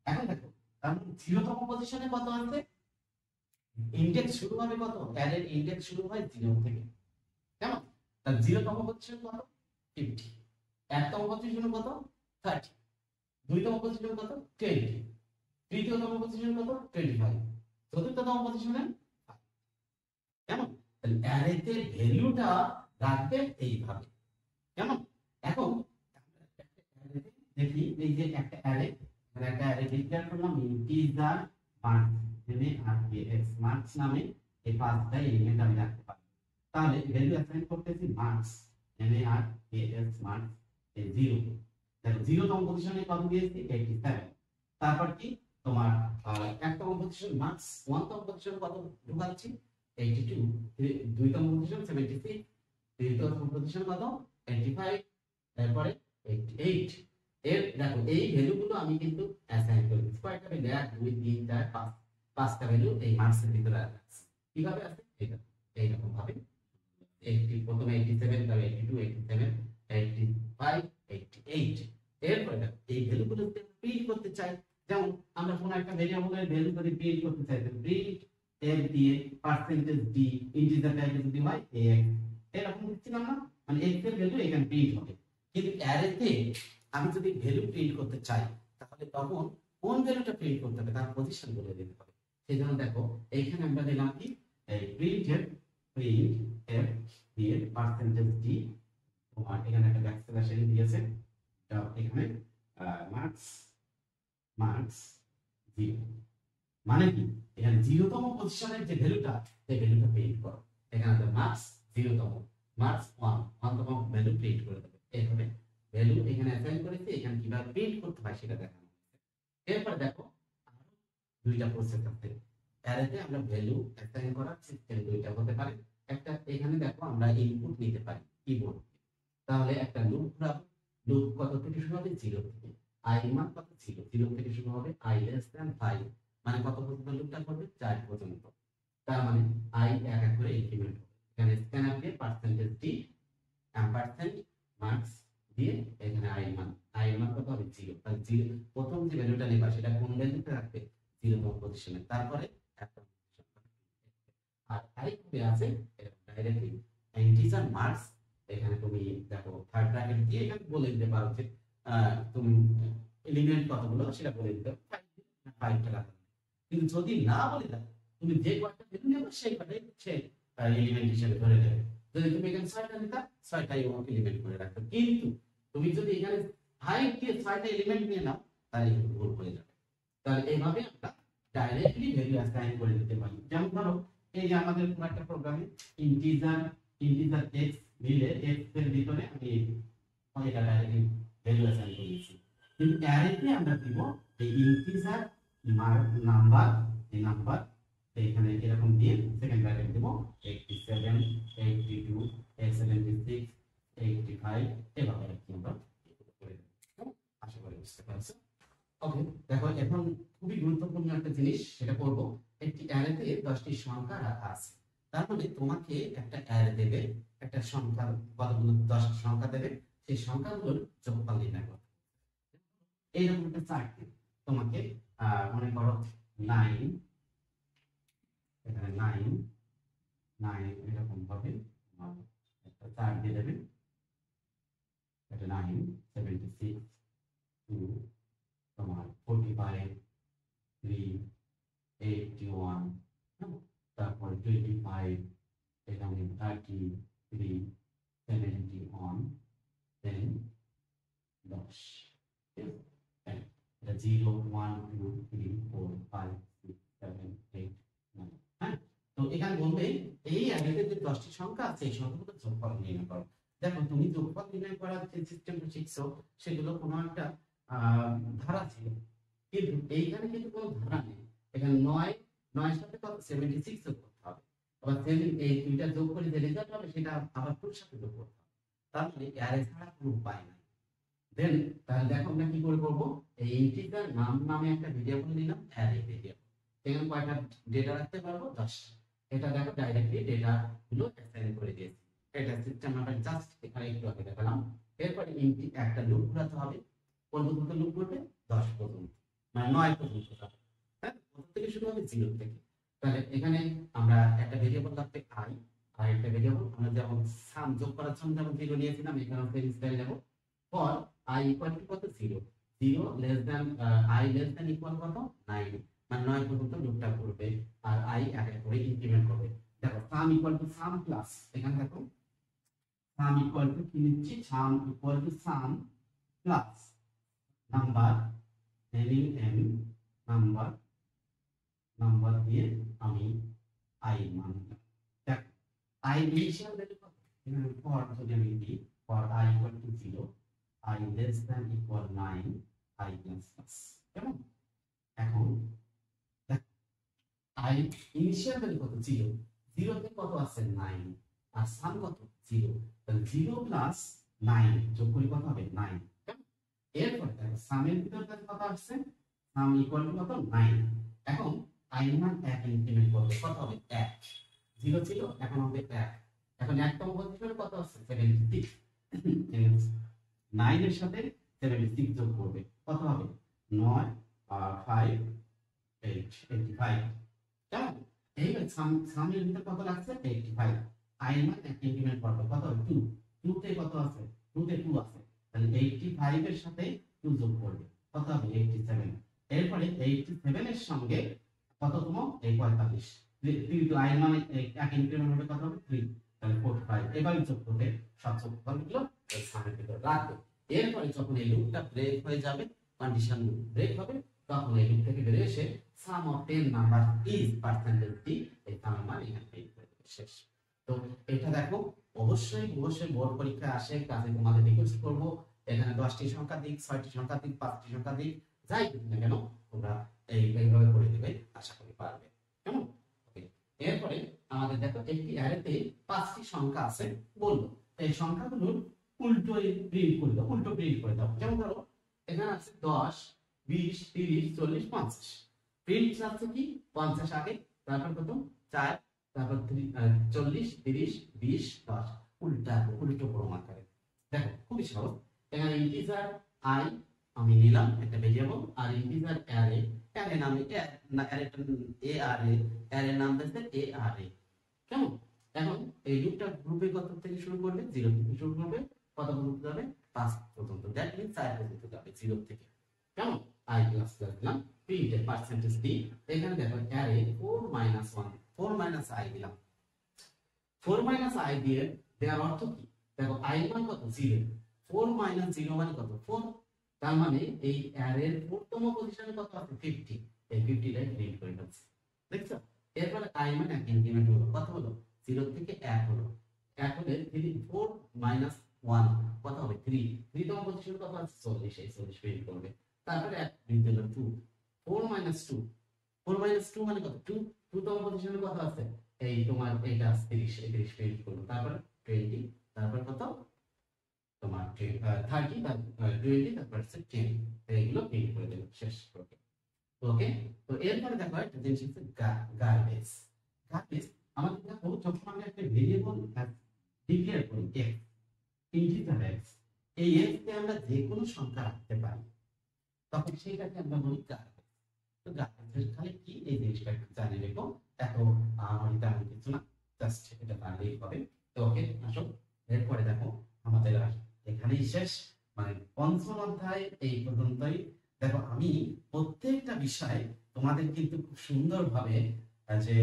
এখন দেখো তার মানে 0তম পজিশনে কত আছে, ইনডেক্স শুরু হবে কত, অ্যারের ইনডেক্স শুরু হয় 0 থেকে। কেমন? তার 0তম পজিশন কত 50, 1তম পজিশন কত 30, 2তম পজিশন কত 20, 3য়তম পজিশন কত 25, চতুর্থতম পজিশনে কেমন? তাহলে অ্যারেতে ভ্যালুটা রাখবে এইভাবে, কেমন? এখন দেখি এই যে একটা অ্যারে, মানে একটা অ্যারে ডিক্লেয়ার করলাম ইন্টিজার মার্কস এনে আর এক্স মার্কস নামে এই পাঁচটা এলিমেন্ট আমি রাখতে পারি। তাহলে ভ্যালু অ্যাসাইন করতেছি মার্কস এনে আর এক্স মার্কস এই 0, দেখো 0তম পজিশনে কত দিয়েছি 87। তারপর কি তোমার একতম পজিশন মার্কস 1তম পজিশন কত ঢুকাচ্ছি 82, 2তম পজিশন 76, 3তম পজিশন কত 85, তারপরে 88। এর দেখো এই ভ্যালুগুলো আমি কিন্তু অ্যাসাইন করে দিচ্ছি। কয়টা ভ্যালু 1 2 3 4 5, পাঁচটা ভ্যালু এই মার্কসের ভিতরে রাখছি। কিভাবে আছে এটা এইরকম ভাবে 80 প্রথমে 87, তারপর 82, 87, 85, 88। এরপরে দেখো এই ভ্যালুগুলো প্রিন্ট করতে চাই, যেমন আমরা কোন একটা ভেরিয়েবলের ভ্যালু যদি প্রিন্ট করতে চাই তো প্রিন্ট এফ দিয়ে পার্সেন্টেজ ডি ইন্টিজার টাইপের যদি হয় এক্স, এরকম দিচ্ছিলাম না, মানে এক্স এর ভ্যালু এখানে প্রিন্ট হবে। কিন্তু অ্যারেতে আমি যদি ভ্যালু প্রিন্ট করতে চাই তাহলে তখন কোন ভ্যালুটা প্রিন্ট করতে হবে তার পজিশন বলে দিতে হবে। সেই জন্য দেখো এইখানে আমরা দিলাম কি প্রিন্ট এফ দিয়ে পার্সেন্টেজ ডি, তোমার এখানে একটা ব্যাকস্ল্যাশ দিয়েছে, এখানে মার্কস 0, মানে কি এখানে 0তম পজিশনের যে ভ্যালুটা সেই ভ্যালুটা প্রিন্ট করো। এখানে তো মার্কস 0তম, মার্কস 1তম ভ্যালু প্রিন্ট করে দেবে। এইভাবে ভ্যালু এখানে অ্যাসাইন করেছি, এখানে কিভাবে প্রিন্ট করতে হয় সেটা দেখানো হয়েছে। এরপর দেখো আরো দুইটা প্রসেস আছে অ্যারেতে, আমরা ভ্যালু অ্যাসাইন করার সিস্টেম দুইটা হতে পারে। একটা এখানে দেখো আমরা ইনপুট নিতে পারি কিবোর্ড, তাহলে একটা লুপ ঘোরাবো, লুপ কত থেকে শুরু হবে 0 থেকে, আই মান কত 0 থেকে শুরু হবে, আই লেস দ্যান 5 মানে কত পর্যন্ত লুপটা করবে 4 পর্যন্ত। তার মানে আই এক এক করে ইনক্রিমেন্ট হবে। এখানে স্ক্যানার দিয়ে পার্সেন্টেজ ডি এম্পারসেন্ট মার্কস দিয়ে এখানে আই মান কত হবে 0, তাহলে 0 প্রথম যে ভ্যালুটা নেবা সেটা কোন ভ্যালুতে রাখবে 0তম পজিশনে, তারপরে একটা আর আরেকটা আছে ডাইরেক্টলি ইন্টিজার মার্কস। এখানে তুমি দেখো থার্ড ব্র্যাকেট দিয়ে এখানে বলে দিতে পারো যে তুমি এলিমেন্ট কতগুলো সেটা বলে দিতে পারো 5টা রাখো। কিন্তু যদি না বলে দাও তুমি যে কয়টা ভ্যালু নেবে সেই কয়টাই সে এলিমেন্ট হিসেবে ধরে নেবে। যদি তুমি এখানে 6টা নিতা 6টাই ও এলিমেন্ট করে রাখবে, কিন্তু তুমি যদি এখানে 5 দিয়ে 6টা এলিমেন্ট নিয়ে নাও তাহলে কিন্তু ভুল হয়ে যাবে। তাহলে এইভাবে আমরা ডাইরেক্টলি ভ্যালু অ্যাসাইন করে দিতে পারি। যেমন ধরো এই যে আমাদের কোন একটা প্রোগ্রামে ইন্টিজার x মিলে x এর ভিতরে আমি এটা ডাইরেক্টলি ভ্যালু অ্যাসাইন করেছি, কিন্তু অ্যারেতে আমরা দিব এই ইন্টিজার নাম্বার, এই নাম্বার এখানে এরকম দিয়ে সেকেন্ড ব্র্যাকেট দেব 87, 82, 76, 85 এভাবে আমরা করে দেব। আশা করি বুঝতে পারছো। ওকে, দেখো এখন খুবই গুরুত্বপূর্ণ একটা জিনিস সেটা করব। একটি অ্যারেতে 10টি সংখ্যা রাখা আছে, তার মানে তোমাকে একটা অ্যারে দেবে, একটা সংখ্যা কতগুলো 10টি সংখ্যা দেবে, সেই সংখ্যাগুলোর যোগফল নির্ণয় করতে হবে। এইরকম একটা চার্ট তোমাকে মনে করো 9, এখানে 9 এরকম ভাবে একটা চার্ট দিয়ে দেবে, এটা 9, 76, 2 তোমার 45, 3, 81, তারপর 25, এখানে 33, 71, দেন 10, এটা 0, 1, 2, 3, 4, 5, 6, 7, 8, 9। হ্যাঁ, তো এখানে বলবে এই অ্যারেতে যে 10টি সংখ্যা আছে এই সংখ্যাগুলো যোগফল নির্ণয় করো। দেখো তুমি যোগফল নির্ণয় করার যে সিস্টেমটা শিখছো সেগুলো কোনো একটা ধারা ছিল, কিন্তু এইখানে কিন্তু কোনো ধারা নেই। এখানে 9 সাথে কত 76 যোগ করতে হবে, আবার এই দুইটা যোগ করে যে রেজাল্ট হবে সেটা আবার 2 সাথে যোগ করতে হবে। তার মানে অ্যারে ছাড়া কোনো উপায় নাই। দেন তাহলে দেখো আমরা কি করে করব, এই ইন্টিজার নাম নামে একটা ভেরিয়েবল নিলাম, অ্যারে ভেরিয়েবল, এখানে কয়টা ডেটা রাখতে পারবো 10। এটা দেখো ডাইরেক্টলি ডেটা গুলো অ্যাসাইন করে দিয়েছি। এটা সিস্টেম আমরা জাস্ট এখানে একটু আগে দেখালাম। এরপরে একটা লুপ ঘোরাতে হবে, কোন পর্যন্ত লুপ করবে 10 পর্যন্ত, মানে 9 পর্যন্ত যাবে। হ্যাঁ, কত থেকে শুরু হবে 0 থেকে। তাহলে এখানে আমরা একটা ভেরিয়েবল লাগবে i, আর একটা ভেরিয়েবল আমরা যেমন সাম যোগ করার জন্য যেমন 0 নিয়েছিলাম এখানে সেম স্টাইল নেব। ফর i ইকুয়াল টু কত 0, 0 less than i less than equal কত 9, মানে 9 পর্যন্ত লুপটা করবে আর i এক এক করে ইনক্রিমেন্ট করবে। দেখো সাম ইকুয়াল টু সাম প্লাস, এখানে দেখো সাম ইকুয়াল টু কি নিচ্ছি, সাম equal to some plus number n number number দিয়ে আমি i মান দিলাম। দেখো i ইনিশিয়াল ভ্যালু কত, ফর যদি আমি দিই for i equal to 0, i less than equal 9, i plus plus. কেমন? এখন i ইনিশিয়াল ভ্যালু কত, 0, 0 তে কত আছে 9 আর সাম কত 0, তাহলে 0 প্লাস 9 যোগ করে কত হবে 9। কেমন? এরপর দেখো সামের ভিতর কত আসছে, সাম ইকুয়াল টু কত 9। এখন i মান 1 ইনক্রিমেন্ট করবে, কত হবে 1, 0 ছিল এখন হবে 1, এখন 1 তম পজিশনে কত আছে 76, 9 এর সাথে 76 যোগ করবে কত হবে 9 আর 5 8, 85। কেমন? এইবার সামের ভিতর কত লাগছে 85, i মান 1 ইনক্রিমেন্ট করবে কত হবে 2, 2 তে কত আছে 2 তে 2 আছে, তাহলে 85 এর সাথে 2 যোগ করবে কত হবে 87। এরপরে 87 এর সঙ্গে কত তম এই 45, 3 তো i মানে 1 ইনক্রিমেন্ট হবে কত হবে 3, তাহলে 45। এবারে যোগ করবে সব যোগ করগুলো এই সামের ভিতর রাখবে। এরপরে যখন এই লুপটা ব্রেক হয়ে যাবে, কন্ডিশন ব্রেক হবে, তখন এই লুপ থেকে বেরিয়ে এসে sum of 10 number is percentage d, এই সামের মান এখানে পেয়ে যাবে, শেষ। তো এটা দেখো অবশ্যই বোর্ড পরীক্ষা আসে, কাজে তোমাদের রিকোয়েস্ট করব এখানে 10টি সংখ্যা দিক, 6টি সংখ্যা দিক, 5টি সংখ্যা দিক, যাই দিক না কেন তোমরা এইভাবে করে দেবে, আশা করি পারবে। কেমন? ওকে, এরপরে আমাদের দেখো একটি অ্যারেতে 5টি সংখ্যা আছে বললো, এই সংখ্যাগুলোর উল্টো প্রিন্ট করে দাও, উল্টো প্রিন্ট করে দাও। যেমন ধরো এখানে আছে 10, 20, 30, 40, 50, প্রিন্ট আছে কি 50 আগে, তারপর কত 4, তারপর 40, 30, 20, 10, উল্টো ক্রম আকারে। দেখো খুবই সহজ, এখানে ইন্টিজার i আমি নিলাম একটা ভেরিয়েবল, আর ইন্টিজার অ্যারে নামে অ্যারে নাম দিয়েছে array। কেমন? এখন এই লুপটা গ্রুপে কত থেকে শুরু করবে 0 থেকে শুরু করবে, কত পর্যন্ত যাবে 5 পর্যন্ত, দ্যাট মিন্স 4 পর্যন্ত যাবে 0 থেকে। কেমন? i প্লাস প্লাস দিলাম, প্রিন্ট এর পার্সেন্টেজ d, এখানে দেখো অ্যারে 4 - 1, 4 - i দিলাম। 4 - i দিয়ে দেওয়ার অর্থ কি, দেখো i মান কত 0, 4 - 0 মানে কত 4, তার মানে এই অ্যারের 4 তম পজিশনে কত আছে 50, এই 50 টাই প্রিন্ট করে ফেলছে, দেখছো? এরপরে i মান 1 ইনক্রিমেন্ট হলো, কত হলো 0 থেকে 1 হলো, 1 হলে 4 - 1 কত হবে 3, 3 তম পজিশনে কত আছে 40, এই 40 প্রিন্ট করবে। তারপরে 1 প্রিন্ট হলো 2, 4 - 2, 4 - 2 মানে কত 2, 2 তম পজিশনে কত আছে এই তোমার এটা 30, 30 প্রিন্ট করলো, তারপর 20, তারপর কত তোমার 30, তারপর 20, তারপর 10, এইগুলো প্রিন্ট করে দেব, শেষ। ওকে ওকে, তো এরপরে দেখো একটা জিনিস হচ্ছে গার্বেজ। গার্বেজ আমাদের দেখো যখন আমরা একটা ভেরিয়েবল ডিক্লেয়ার করি x, ইন্টিজার x, এই x তে আমরা যে কোনো সংখ্যা রাখতে পারি, তখন সেটাকে আমরা বলি গার্বেজ। তো গার্বেজ খালি কি এই জিনিসটা একটু জানে রেখো, এত আমার তেমন কিছু না, জাস্ট এটা জানলেই হবে। তো ওকে আসো, এরপরে দেখো আমাদের আর এখানেই শেষ, মানে পঞ্চম অধ্যায় এই পর্যন্তই। দেখো আমি প্রত্যেকটা বিষয় তোমাদের কিন্তু খুব সুন্দরভাবে যে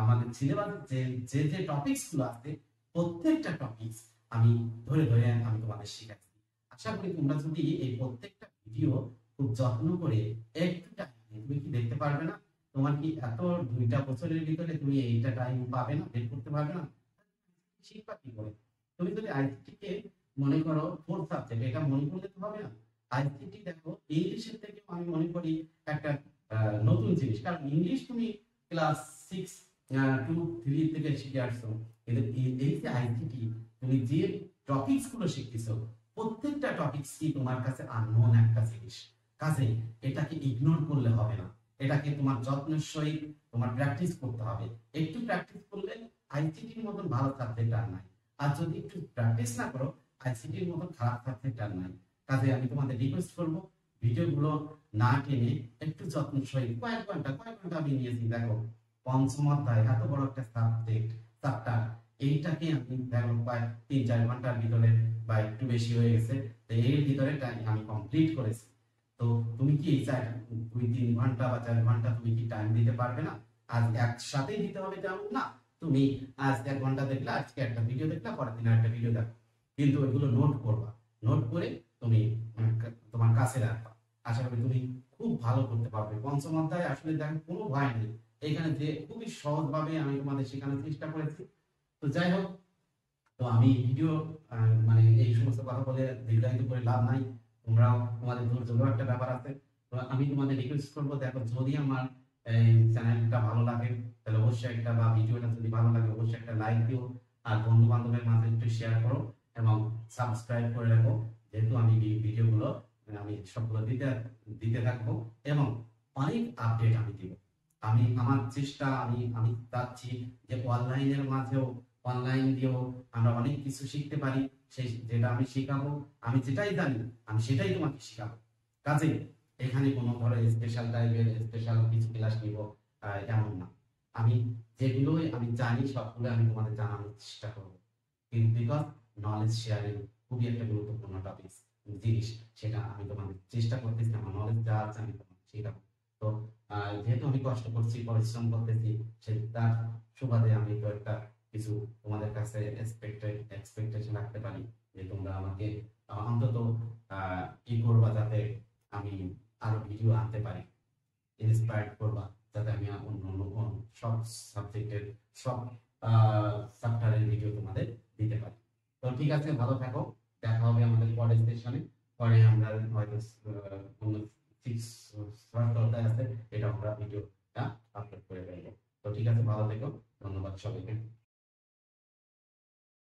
আমাদের সিলেবাস যে যে যে টপিকস গুলো আছে প্রত্যেকটা টপিকস আমি ধরে ধরে আমি তোমাদের শেখাচ্ছি। আশা করি তোমরা যদি এই প্রত্যেকটা ভিডিও খুব যত্ন করে একটু টাইম তুমি কি দেখতে পারবে না, তোমার কি এত 2টা বছরের ভিতরে তুমি এইটা টাইম পাবে না, বের করতে পারবে না, শিখবা কি করে? তুমি যদি আইসিটি কে মনে করো 4th সাবজেক্ট, এটা মনে করলে তো হবে না। আইসিটি দেখো ইংলিশের থেকে আমি মনে করি একটা নতুন জিনিস, কারণ ইংলিশ তুমি ক্লাস 6, 2, 3 থেকে শিখে আসছো, কিন্তু এই যে আইসিটি তুমি যে টপিকস গুলো শিখতেছো প্রত্যেকটা টপিকস কি তোমার কাছে আননোন একটা জিনিস, কাজে এটাকে ইগনোর করলে হবে না, এটাকে তোমার যত্নের সহিত তোমার প্র্যাকটিস করতে হবে। একটু প্র্যাকটিস করলে আইসিটির মতন ভালো সাবজেক্ট আর নাই, আর যদি একটু প্র্যাকটিস না করো আইসিটির মতন খারাপ সাবজেক্ট আর নাই। কাজে আমি তোমাদের রিকোয়েস্ট করবো ভিডিওগুলো না টেনে একটু যত্ন সহিত কয়েক ঘন্টা আমি নিয়েছি। দেখো পঞ্চম অধ্যায় এত বড় একটা সাবজেক্ট চ্যাপ্টার, এইটাকে আমি দেখো প্রায় 3-4 ঘন্টার ভিতরে বা একটু বেশি হয়ে গেছে, তো এর ভিতরে আমি কমপ্লিট করেছি। তো তুমি কি চাই 2-3 ঘন্টা বা 4 ঘন্টা তুমি কি টাইম দিতে পারবে না? আজ একসাথেই দিতে হবে তেমন না। তুমি আজ 1 ঘন্টা দেখলে, আজকে একটা ভিডিও দেখলে, পরের দিন একটা ভিডিও দেখো, কিন্তু এগুলো নোট করবা। নোট করে তুমি তোমার কাছে রাখবা। আশা করি তুমি খুব ভালো করতে পারবে। পঞ্চম অধ্যায় আসলে দেখো কোনো ভয় নেই, এখানে যে খুবই সহজভাবে আমি তোমাদের শেখানোর চেষ্টা করেছি। তো যাই হোক, তো আমি ভিডিও মানে এই সমস্ত কথা বলে দীর্ঘায়িত করে লাভ নাই। তোমরাও তোমাদের ধৈর্যেরও একটা ব্যাপার আছে। তো আমি তোমাদের রিকোয়েস্ট করবো, দেখো যদি আমার এই চ্যানেলটা ভালো লাগে তাহলে অবশ্যই একটা, বা ভিডিওটা যদি ভালো লাগে অবশ্যই একটা লাইক দিও, আর বন্ধু বান্ধবের মাঝে একটু শেয়ার করো এবং সাবস্ক্রাইব করে রাখো। যেহেতু আমি ভিডিওগুলো আমি সবগুলো দিতে দিতে থাকবো এবং অনেক আপডেট আমি দিব। আমি আমার চেষ্টা, আমি আমি চাচ্ছি যে অনলাইনের মাঝেও, অনলাইন দিয়েও আমরা অনেক কিছু শিখতে পারি। সেই যেটা আমি শেখাবো, আমি যেটাই জানি আমি সেটাই তোমাকে শেখাবো। কাজে এখানে কোনো ধরো স্পেশাল টাইপের স্পেশাল কিছু ক্লাস নিব এমন না। আমি যেগুলোই আমি জানি সবগুলো আমি তোমাদের জানানোর চেষ্টা করবো। বিকজ নলেজ শেয়ারিং খুবই একটা গুরুত্বপূর্ণ টপিক জিনিস, সেটা আমি তোমাদের চেষ্টা করতেছি আমার নলেজ যা আছে আমি তোমাকে শেখাবো। তো যেহেতু আমি কষ্ট করছি, পরিশ্রম করতেছি, সে তার সুবাদে আমি তো একটা কিছু তোমাদের কাছে এক্সপেকটেশন রাখতে পারি যে তোমরা আমাকে অন্তত কি করবা, যাতে আমি আরো ভিডিও আনতে পারি, ইন্সপায়ার্ড করবা, যাতে আমি অন্য অন্য সব সাবজেক্টের সব চ্যাপ্টারের ভিডিও তোমাদের দিতে পারি। তো ঠিক আছে, ভালো থাকো। দেখা হবে আমাদের পরের সেশনে। পরে আমরা হয়তো অন্য 6 আছে, এটা আমরা ভিডিওটা আপলোড করে দেবো। তো ঠিক আছে, ভালো থেকো। ধন্যবাদ সবাইকে।